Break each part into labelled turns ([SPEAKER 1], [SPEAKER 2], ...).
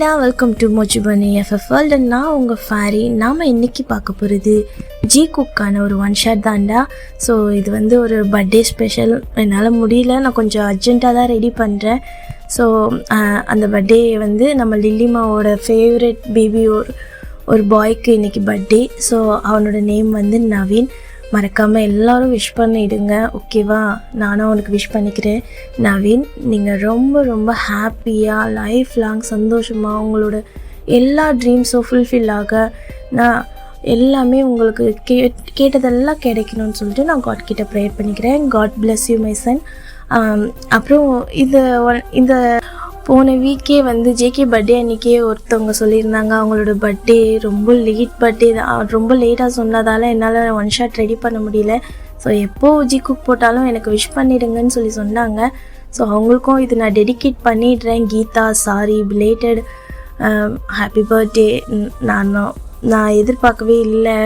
[SPEAKER 1] ஹேடா, welcome to மோச்சுபனி FF world. நான் உங்கள் fairy. நாம் இன்றைக்கி பார்க்க போகிறது ஜி குக்கான ஒரு ஒன் ஷாட் தான்டா. ஸோ இது வந்து ஒரு பர்த்டே ஸ்பெஷல். என்னால் முடியல, நான் கொஞ்சம் அர்ஜெண்ட்டாக தான் ரெடி பண்ணுறேன். ஸோ அந்த பர்த்டே வந்து நம்ம லில்லிமாவோட ஃபேவரட் பேபி ஒரு பாய்க்கு இன்றைக்கி பர்த்டே. ஸோ அவனோட நேம் வந்து நவீன். மறக்காமல் எல்லோரும் விஷ் பண்ணிவிடுங்க, ஓகேவா? நானும் அவனுக்கு விஷ் பண்ணிக்கிறேன். நவீன், நீங்கள் ரொம்ப ரொம்ப ஹாப்பியாக லைஃப் லாங் சந்தோஷமாக உங்களோட எல்லா ட்ரீம்ஸும் ஃபுல்ஃபில் ஆக நான் எல்லாமே உங்களுக்கு கேட்டதெல்லாம் கிடைக்கணும்னு சொல்லிட்டு நான் காட் கிட்ட ப்ரேயர் பண்ணிக்கிறேன். God bless you my son. அப்புறம் இந்த போன வீக்கே வந்து ஜேகே பர்த்டே அன்றைக்கே ஒருத்தவங்க சொல்லியிருந்தாங்க அவங்களோட பர்த்டே ரொம்ப லேட் பர்த்டே தான். ரொம்ப லேட்டாக சொன்னதால் என்னால் ஒன் ஷாட் ரெடி பண்ண முடியல. ஸோ எப்போது ஜி குக் போட்டாலும் எனக்கு விஷ் பண்ணிடுங்கன்னு சொல்லி சொன்னாங்க. ஸோ அவங்களுக்கும் இது நான் டெடிகேட் பண்ணிடுறேன். Geetha, sorry belated happy birthday. நான் எதிர்பார்க்கவே இல்லை,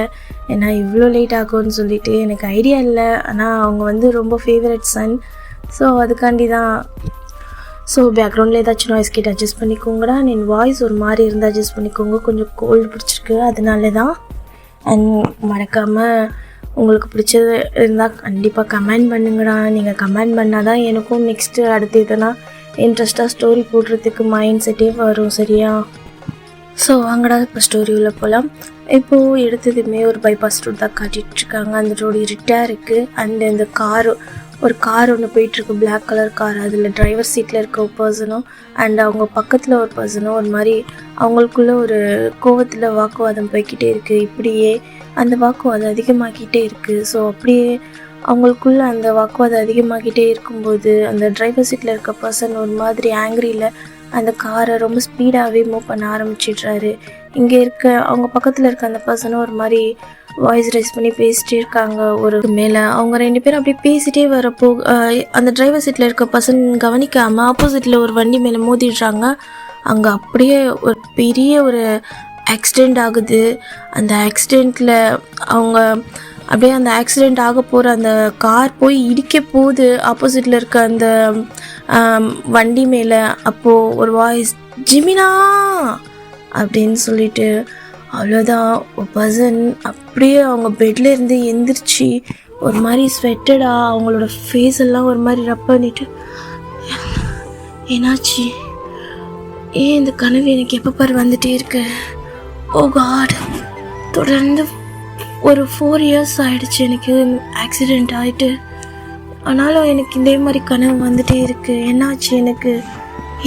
[SPEAKER 1] ஏன்னா இவ்வளோ லேட் ஆகும்னு சொல்லிட்டு எனக்கு ஐடியா இல்லை. ஆனால் அவங்க வந்து ரொம்ப ஃபேவரட் சன். ஸோ அதுக்காண்டி தான். ஸோ பேக்ரவுண்டில் ஏதாச்சும் நாய்ஸ் கேட்டு அட்ஜஸ்ட் பண்ணிக்கோங்கடா. என் வாய்ஸ் ஒரு மாதிரி இருந்தால் அட்ஜஸ்ட் பண்ணிக்கோங்க, கொஞ்சம் கோல்டு பிடிச்சிருக்கு, அதனால தான். அண்ட் மறக்காமல் உங்களுக்கு பிடிச்சது இருந்தால் கண்டிப்பாக கமெண்ட் பண்ணுங்கடா. நீங்கள் கமெண்ட் பண்ணால் தான் எனக்கும் நெக்ஸ்ட்டு அடுத்து எதனா இன்ட்ரெஸ்ட்டாக ஸ்டோரி போடுறதுக்கு மைண்ட் செட்டே வரும், சரியா? ஸோ வாங்கடா இப்போ ஸ்டோரி உள்ள போகலாம். இப்போது எடுத்ததுமே ஒரு பைபாஸ் ரோடு தான் காட்டிகிட்ருக்காங்க. அந்த ரோடு இருட்டாக இருக்குது. அண்ட் இந்த ஒரு கார் ஒன்று போயிட்டுருக்கு, பிளாக் கலர் கார். அதில் டிரைவர் சீட்டில் இருக்க ஒரு பர்சனும் அண்ட் அவங்க பக்கத்தில் ஒரு பர்சனும் ஒரு மாதிரி அவங்களுக்குள்ளே ஒரு கோவத்தில் வாக்குவாதம் போய்கிட்டே இருக்குது. இப்படியே அந்த வாக்குவாதம் அதிகமாகிட்டே இருக்குது. ஸோ அப்படியே அவங்களுக்குள்ளே அந்த வாக்குவாதம் அதிகமாகிட்டே இருக்கும்போது அந்த டிரைவர் சீட்டில் இருக்க பர்சன் ஒரு மாதிரி ஆங்க்ரியில் அந்த காரை ரொம்ப ஸ்பீடாகவே மூவ் பண்ண ஆரம்பிச்சிடுறாரு. இங்கே இருக்க அவங்க பக்கத்தில் இருக்க அந்த பர்சனும் ஒரு மாதிரி வாய்ஸ் ரைஸ் பண்ணி பேசிகிட்டே இருக்காங்க. ஒரு மேலே அவங்க ரெண்டு பேரும் அப்படியே பேசிகிட்டே வரப்போ அந்த டிரைவர் சீட்டில் இருக்க பர்சன் கவனிக்காமல் ஆப்போசிட்டில் ஒரு வண்டி மேலே மோதிடுறாங்க. அங்கே அப்படியே ஒரு பெரிய ஒரு ஆக்சிடெண்ட் ஆகுது. அந்த ஆக்சிடெண்ட்டில் அவங்க அப்படியே அந்த ஆக்சிடெண்ட் ஆக போகிற அந்த கார் போய் இடிக்க போகுது ஆப்போசிட்டில் இருக்க அந்த வண்டி மேலே. அப்போது ஒரு வாய்ஸ், ஜிமினா அப்படின்னு சொல்லிட்டு, அவ்வளோதான். ஒரு பர்சன் அப்படியே அவங்க பெட்டில் இருந்து எந்திரிச்சு ஒரு மாதிரி ஸ்வெட்டடாக அவங்களோட ஃபேஸ் எல்லாம் ஒரு மாதிரி ரப் பண்ணிட்டு, என்னாச்சு? ஏன் இந்த கனவு எனக்கு எப்போ பாரு வந்துட்டே இருக்கு? ஓ காட், தொடர்ந்து ஒரு 4 years ஆகிடுச்சு எனக்கு ஆக்சிடெண்ட் ஆகிட்டு. ஆனாலும் எனக்கு இதே மாதிரி கனவு வந்துட்டே இருக்குது. என்னாச்சு? எனக்கு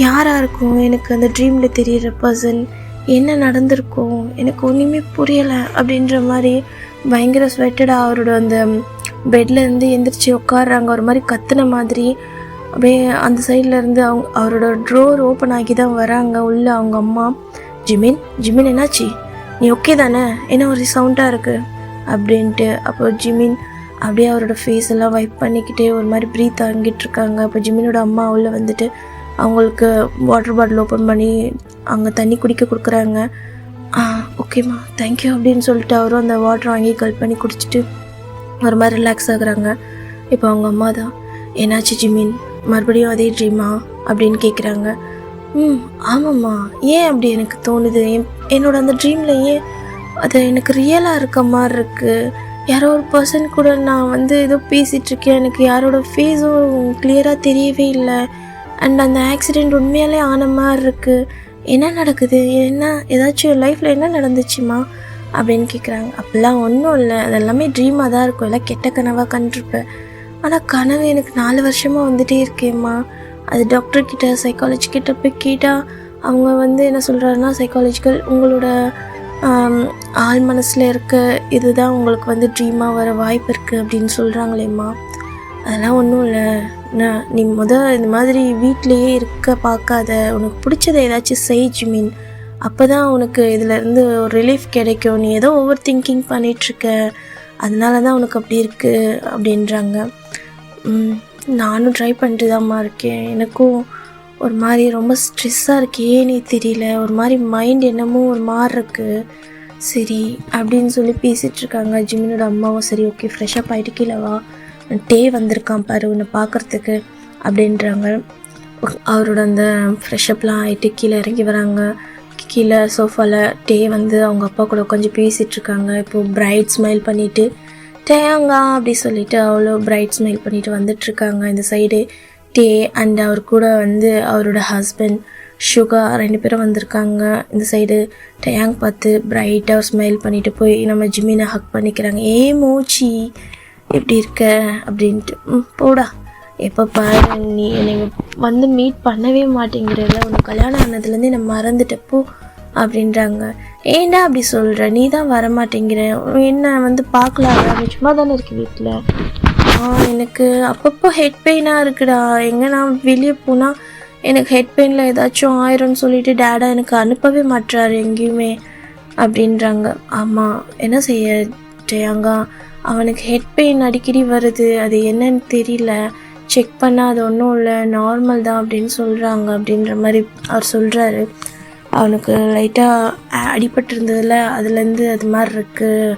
[SPEAKER 1] யாராக இருக்கும்? எனக்கு அந்த ட்ரீமில் தெரிகிற பர்சன் என்ன நடந்திருக்கும்? எனக்கு ஒன்றுமே புரியலை அப்படின்ற மாதிரி பயங்கர ஸ்வெட்டடாக அவரோட அந்த பெட்லேருந்து எந்திரிச்சு உட்காடுறாங்க. ஒரு மாதிரி கத்துன மாதிரி அப்படியே அந்த சைட்லேருந்து அவரோட ட்ரோர் ஓப்பன் ஆகி தான் வராங்க உள்ளே அவங்க அம்மா. ஜிமின் என்னாச்சு? நீ ஓகே தானே? என்ன ஒரு சவுண்டாக இருக்குது அப்படின்ட்டு. அப்போ ஜிமின் அப்படியே அவரோட ஃபேஸ் எல்லாம் வைப் பண்ணிக்கிட்டே ஒரு மாதிரி ப்ரீத் வாங்கிட்டு இருக்காங்க. அப்போ ஜிமினோட அம்மா உள்ளே வந்துட்டு அவங்களுக்கு வாட்டர் பாட்டில் ஓப்பன் பண்ணி அங்கே தண்ணி குடிக்க கொடுக்குறாங்க. ஓகேம்மா, தேங்க்யூ அப்படின்னு சொல்லிட்டு அவரும் அந்த வாட்டர் வாங்கி கல் பண்ணி குடிச்சிட்டு ஒரு மாதிரி ரிலாக்ஸ் ஆகுறாங்க. இப்போ அவங்க அம்மா தான், என்னாச்சு ஜிமின், மறுபடியும் அதே ட்ரீமா அப்படின்னு கேட்குறாங்க. ஆமாம்மா, ஏன் அப்படி எனக்கு தோணுது? என்னோட அந்த ட்ரீமில் ஏன் அது எனக்கு ரியலாக இருக்க மாதிரி இருக்குது. யாரோ ஒரு பர்சன் கூட நான் வந்து ஏதோ பேசிகிட்ருக்கேன், எனக்கு யாரோட ஃபேஸும் கிளியராக தெரியவே இல்லை. அண்ட் அந்த ஆக்சிடெண்ட் உண்மையாலே ஆன மாதிரி இருக்குது. என்ன நடக்குது? ஏதாச்சும் லைஃப்பில் என்ன நடந்துச்சுமா அப்படின்னு கேட்குறாங்க. அப்படிலாம் ஒன்றும் இல்லை, அதெல்லாமே ட்ரீமாக தான் இருக்கும், எல்லாம் கெட்ட கனவாக கண்டிருப்பேன். ஆனால் கனவு எனக்கு 4 வருஷமாக வந்துகிட்டே இருக்கேம்மா. அது டாக்டர்கிட்ட சைக்காலஜிக்கிட்ட போய் கேட்டால் அவங்க வந்து என்ன சொல்கிறாருன்னா, சைக்காலஜிக்கல் உங்களோட ஆள் மனசில் இருக்க இதுதான் உங்களுக்கு வந்து ட்ரீமாக வர வாய்ப்பு இருக்குது அப்படின்னு சொல்கிறாங்களேம்மா. அதெல்லாம் ஒன்றும் இல்லை, நீ இந்த மாதிரி வீட்டிலையே இருக்க பார்க்காத, உனக்கு பிடிச்சதை ஏதாச்சும் செய் ஜிமின், அப்போ தான் உனக்கு இதிலேருந்து ஒரு ரிலீஃப் கிடைக்கும். நீ ஏதோ ஓவர் திங்கிங் பண்ணிகிட்ருக்க, அதனால தான் உனக்கு அப்படி இருக்குது அப்படின்றாங்க. நானும் ட்ரை பண்ணிட்டு தான்மா இருக்கேன், எனக்கும் ஒரு மாதிரி ரொம்ப ஸ்ட்ரெஸ்ஸாக இருக்குது, ஏன்னே தெரியல, ஒரு மாதிரி மைண்ட் என்னமோ ஒரு மாதிரி இருக்குது. சரி அப்படின்னு சொல்லி பேசிகிட்ருக்காங்க. ஜிமினோட அம்மாவும் சரி ஓகே ஃப்ரெஷ்ஷப் ஆகிட்டு கீழே வா, டே வந்திருக்கான் பாரு உன்னை பார்க்குறதுக்கு அப்படின்றாங்க. அவரோட அந்த ஃப்ரெஷ்அப்லாம் ஆகிட்டு கீழே இறங்கி வராங்க. கீழே சோஃபாவில் டே வந்து அவங்க அப்பா கூட உட்காந்து பேசிகிட்ருக்காங்க. இப்போது பிரைட் ஸ்மைல் பண்ணிவிட்டு டேயாங்கா அப்படி சொல்லிவிட்டு அவ்வளோ பிரைட் ஸ்மைல் பண்ணிவிட்டு வந்துட்டுருக்காங்க. இந்த சைடு டே அண்ட் அவர் கூட வந்து அவரோட ஹஸ்பண்ட் சுகா 2 பேரும் வந்திருக்காங்க. இந்த சைடு டேயாங் பார்த்து பிரைட்டாக ஸ்மைல் பண்ணிவிட்டு போய் நம்ம ஜிமினை ஹக் பண்ணிக்கிறாங்க. மூச்சி எப்படி இருக்க அப்படின்ட்டு. போடா, எப்போ பாரு நீ என்னை வந்து மீட் பண்ணவே மாட்டேங்கிறல, உனக்கு கல்யாணம் ஆனதுலேருந்து என்னை மறந்துட்டப்போ அப்படின்றாங்க. ஏண்டா அப்படி சொல்கிற, நீ தான் வரமாட்டேங்கிற, என்ன வந்து பார்க்கலாம், நீ சும்மா தானே இருக்கு வீட்டில். எனக்கு அப்பப்போ ஹெட் பெயினாக இருக்குடா, எங்கே நான் வெளியே போனால் எனக்கு ஹெட் பெயினில் ஏதாச்சும் ஆயிரும்னு சொல்லிட்டு டேடா எனக்கு அனுப்பவே மாட்டுறாரு எங்கேயுமே அப்படின்றாங்க. ஆமாம், என்ன செய்ய டேயாங்கா, அவனுக்கு ஹெட் பெயின் அடிக்கடி வருது, அது என்னன்னு தெரியல, செக் பண்ணால் அது ஒன்றும் இல்லை, நார்மல் தான் அப்படின்னு சொல்கிறாங்க அப்படின்ற மாதிரி அவர் சொல்கிறாரு. அவனுக்கு லைட்டாக அடிபட்டிருந்ததில் அதுலேருந்து அது மாதிரி இருக்குது,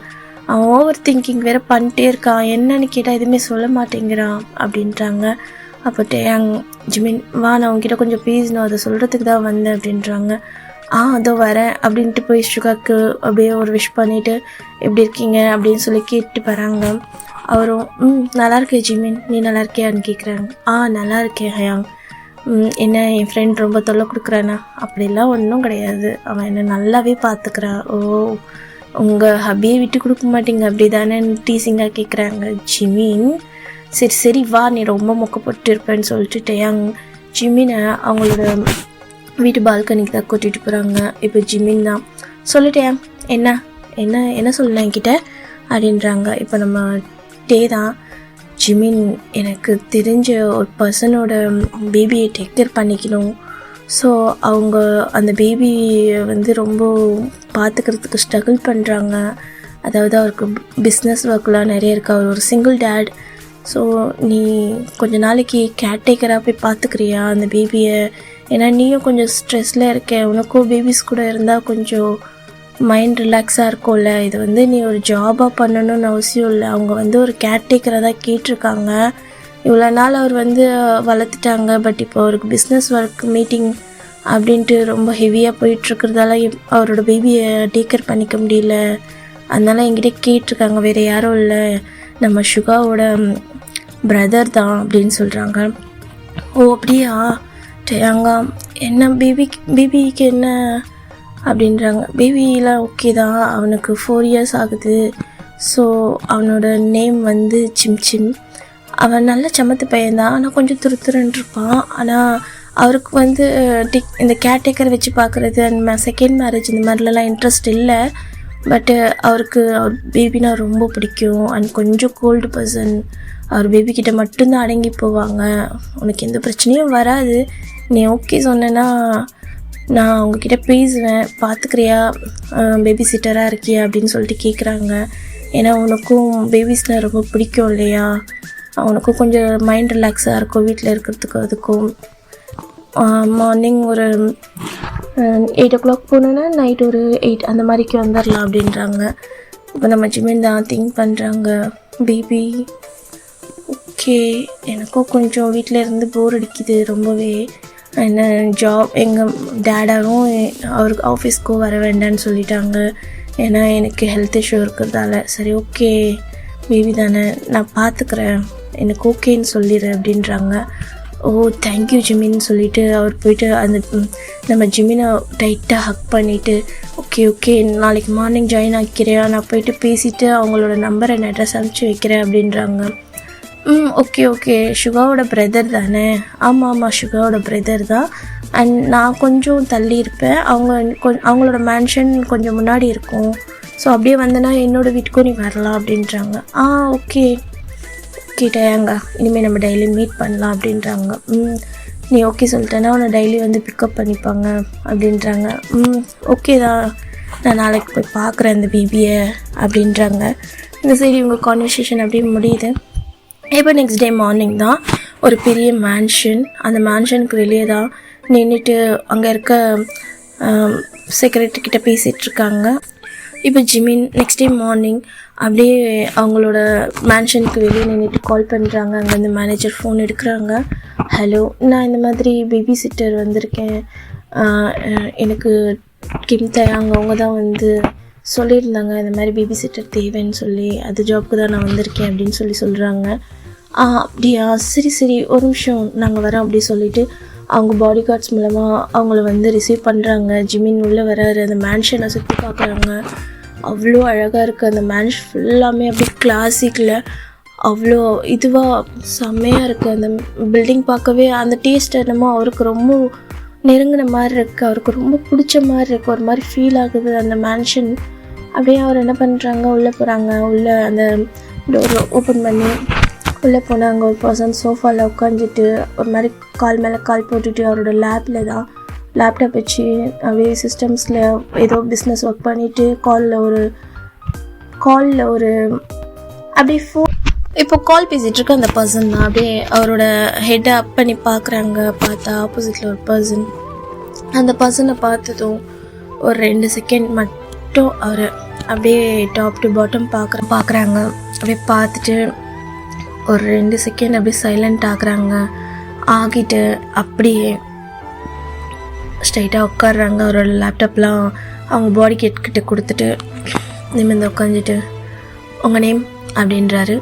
[SPEAKER 1] அவன் ஓவர் திங்கிங் வேறு பண்ணிட்டே இருக்கான், என்னன்னு கேட்டால் எதுவுமே சொல்ல மாட்டேங்கிறான் அப்படின்றாங்க. அப்போ டேயாங் ஜிமின் வா, நான் அவங்ககிட்ட கொஞ்சம் பேசணும், அதை சொல்கிறதுக்கு தான் வந்தேன் அப்படின்றாங்க. அதோ வரேன் அப்படின்ட்டு போய் சுகாக்கு அப்படியே ஒரு விஷ் பண்ணிவிட்டு எப்படி இருக்கீங்க அப்படின்னு சொல்லி கேட்டு வராங்க. அவரும் நல்லா இருக்கேன் ஜிமின், நீ நல்லா இருக்கியான்னு கேட்குறாங்க. நல்லா இருக்கேன் ஹயாங். என்ன என் ஃப்ரெண்ட் ரொம்ப தொல்லை கொடுக்குறானா? அப்படிலாம் ஒன்றும் கிடையாது, அவன் என்னை நல்லாவே பார்த்துக்கிறான். உங்கள் ஹபியை விட்டு கொடுக்க மாட்டீங்க அப்படி தானே டீசிங்காக கேட்குறாங்க. ஜிமின் சரி வா, நீ ரொம்ப மொக்கப்பட்டு இருப்பேன்னு சொல்லிட்டு டேயாங் ஜிமினை அவங்களோட வீட்டு பால்கனிக்கு தான் கூட்டிகிட்டு போகிறாங்க. இப்போ ஜிமின் தான் சொல்லிட்டேன், என்ன என்ன என்ன சொல்லலாம் என்கிட்ட அப்படின்றாங்க. இப்போ நம்ம டே தான், ஜிமின் எனக்கு தெரிஞ்ச ஒரு பர்சனோட பேபியை டேக் கேர் பண்ணிக்கணும், ஸோ அவங்க அந்த பேபியை வந்து ரொம்ப பார்த்துக்கிறதுக்கு ஸ்ட்ரகிள் பண்ணுறாங்க, அதாவது அவருக்கு பிஸ்னஸ் ஒர்க்லாம் நிறைய இருக்குது, அவர் ஒரு சிங்கிள் டேட், ஸோ நீ கொஞ்ச நாளைக்கு கேர்டேக்கராக போய் பார்த்துக்கிறியா அந்த பேபியை, ஏன்னா நீயும் கொஞ்சம் ஸ்ட்ரெஸ்ஸில் இருக்க, உனக்கும் பேபிஸ் கூட இருந்தால் கொஞ்சம் மைண்ட் ரிலாக்ஸாக இருக்கும்ல, இது வந்து நீ ஒரு ஜாபாக பண்ணணும்னு அவசியம் இல்லை, அவங்க வந்து ஒரு கேர்டேக்கராக தான் கேட்டிருக்காங்க, இவ்வளோ நாள் அவர் வந்து வளர்த்துட்டாங்க, பட் இப்போ அவருக்கு பிஸ்னஸ் ஒர்க் மீட்டிங் அப்படின்ட்டு ரொம்ப ஹெவியாக போயிட்டுருக்கிறதால அவரோட பேபியை டேக்கர் பண்ணிக்க முடியல, அதனால் என்கிட்ட கேட்டிருக்காங்க, வேறு யாரும் இல்லை, நம்ம சுகாவோட பிரதர் தான் அப்படின்னு சொல்கிறாங்க. அப்படியா டேயாங்கா, என்ன பேபிக்கு என்ன அப்படின்றாங்க. பேபிலாம் ஓகே தான், அவனுக்கு 4 years ஆகுது, ஸோ அவனோட நேம் வந்து சிம். அவன் நல்ல சமத்து பையன்தான், ஆனால் கொஞ்சம் துருத்துருன்னு இருப்பான், ஆனால் அவருக்கு வந்து இந்த கேர்டேக்கர் வச்சு பார்க்குறது அண்ட் செகண்ட் மேரேஜ் இந்த மாதிரிலாம் இன்ட்ரெஸ்ட் இல்லை, பட்டு அவருக்கு அவர் பேபினா ரொம்ப பிடிக்கும் அண்ட் கொஞ்சம் கோல்டு பர்சன், அவர் பேபிக்கிட்ட மட்டும்தான் அடங்கி போவாங்க, உனக்கு எந்த பிரச்சனையும் வராது, நீ ஓகே சொன்னேன்னா நான் அவங்கக்கிட்ட பேசுவேன், பார்த்துக்கிறியா, பேபி சிட்டராக இருக்கியா அப்படின்னு சொல்லிட்டு கேட்குறாங்க. ஏன்னா உனக்கும் பேபிஸ்னால் ரொம்ப பிடிக்கும் இல்லையா, அவனுக்கும் கொஞ்சம் மைண்ட் ரிலாக்ஸாக இருக்கும் வீட்டில் இருக்கிறதுக்கு. அதுக்கும் மார்னிங் ஒரு 8 o'clock போனோன்னா நைட் ஒரு 8 அந்த மாதிரிக்கு வந்துடலாம் அப்படின்றாங்க. இப்போ நம்ம ஜிமின் தான் திங்க் பண்ணுறாங்க, பேபி ஓகே, எனக்கும் கொஞ்சம் வீட்டில் இருந்து போர் அடிக்குது ரொம்பவே, என்ன ஜாப் எங்கள் டேடாவும் அவருக்கு ஆஃபீஸ்க்கோ வர வேண்டான்னு சொல்லிட்டாங்க, ஏன்னா எனக்கு ஹெல்த் இஷ்யூ இருக்கிறதால. சரி ஓகே பேபி தானே, நான் பார்த்துக்கிறேன், எனக்கு ஓகேன்னு சொல்லிடு அப்படின்றாங்க. தேங்க்யூ ஜிமின்னு சொல்லிவிட்டு அவர் போயிட்டு அந்த நம்ம ஜிமினை டைட்டாக ஹக் பண்ணிவிட்டு ஓகே நாளைக்கு மார்னிங் ஜாயின் ஆக்கிக்கிறேன், நான் போயிட்டு பேசிவிட்டு அவங்களோட நம்பர் அண்ட் அட்ரஸ் அனுப்பிச்சி வைக்கிறேன் அப்படின்றாங்க. ஓகே சுகாவோட பிரதர் தானே? ஆமாம் சுகாவோட பிரதர் தான், அண்ட் நான் கொஞ்சம் தள்ளி இருப்பேன், அவங்களோட மேன்ஷன் கொஞ்சம் முன்னாடி இருக்கும், ஸோ அப்படியே வந்தேன்னா என்னோடய வீட்டுக்கும் நீ வரலாம் அப்படின்றாங்க. ஓகே டேயாங்கா, இனிமேல் நம்ம டெய்லி மீட் பண்ணலாம் அப்படின்றாங்க. நீ ஓகே சொல்லிட்டேன்னா உன்னை டெய்லி வந்து பிக்கப் பண்ணிப்பாங்க அப்படின்றாங்க. ஓகே தான், நான் நாளைக்கு போய் பார்க்குறேன் இந்த பேபியை அப்படின்றாங்க. இந்த சைடு இவங்க கான்வர்சேஷன் அப்படியே முடியுது. இப்போ நெக்ஸ்ட் டே மார்னிங் தான் ஒரு பெரிய மேன்ஷன், அந்த மேன்ஷனுக்கு வெளியே தான் நின்றுட்டு அங்கே இருக்க செக்ரட்டரி கிட்ட பேசிகிட்ருக்காங்க. இப்போ ஜிமின் நெக்ஸ்ட் டே மார்னிங் அப்படியே அவங்களோட மேன்ஷனுக்கு வெளியே நின்றுட்டு கால் பண்ணுறாங்க. அங்கேருந்து மேனேஜர் ஃபோன் எடுக்கிறாங்க. ஹலோ, நான் இந்த மாதிரி பேபி சிட்டர் வந்திருக்கேன், எனக்கு கிம் தயாங் அவங்க தான் வந்து சொல்லியிருந்தாங்க இந்த மாதிரி பேபி சிட்டர் தேவைன்னு சொல்லி, அது ஜாப்க்கு தான் நான் வந்திருக்கேன் அப்படின்னு சொல்கிறாங்க. அப்படியா, சரி ஒரு நிமிஷம் நாங்கள் வரோம் அப்படி சொல்லிவிட்டு அவங்க பாடி கார்ட்ஸ் மூலமாக அவங்கள வந்து ரிசீவ் பண்ணுறாங்க. ஜிமின் உள்ளே வராரு, அந்த மேன்ஷனை சுற்றி பார்க்குறாங்க. அவ்வளோ அழகாக இருக்குது அந்த மேன்ஷன் ஃபுல்லாமே, அப்படி கிளாசிக்கில் அவ்வளோ இதுவாக செம்மையாக இருக்குது. அந்த பில்டிங் பார்க்கவே அந்த டேஸ்ட் என்னமோ அவருக்கு ரொம்ப நெருங்கின மாதிரி இருக்குது, அவருக்கு ரொம்ப பிடிச்ச மாதிரி இருக்குது, ஒரு மாதிரி ஃபீல் ஆகுது அந்த மேன்ஷன். அப்படியே அவர் என்ன பண்ணுறாங்க, உள்ளே போகிறாங்க. உள்ளே அந்த டோர் ஓப்பன் பண்ணி உள்ளே போனால் அங்கே ஒரு பர்சன் சோஃபாவில் உட்காந்துட்டு ஒரு மாதிரி கால் மேலே கால் போட்டுட்டு அவரோட லேப்டாப் வச்சு அப்படியே சிஸ்டம்ஸில் ஏதோ பிஸ்னஸ் ஒர்க் பண்ணிவிட்டு காலில் ஒரு அப்படியே இப்போ கால் பேசிகிட்ருக்க அந்த பர்சன் தான். அப்படியே அவரோட ஹெட்டை அப் பண்ணி பார்த்தா ஆப்போசிட்டில் ஒரு பர்சன். அந்த பர்சனை பார்த்ததும் ஒரு 2 செகண்ட் மட்டும் அவர் அப்படியே டாப் டு பாட்டம் பார்க்குறாங்க. அப்படியே பார்த்துட்டு ஒரு 2 செகண்ட் அப்படியே சைலண்ட் ஆகிட்டு அப்படியே ஸ்ட்ரைட்டாக உட்காடுறாங்க. அவரோட லேப்டாப்லாம் அவங்க பாடி கிட்ட கொடுத்துட்டு நிமிர்ந்து உட்காந்துட்டு, உங்கள் நேம் அப்படின்றாரு.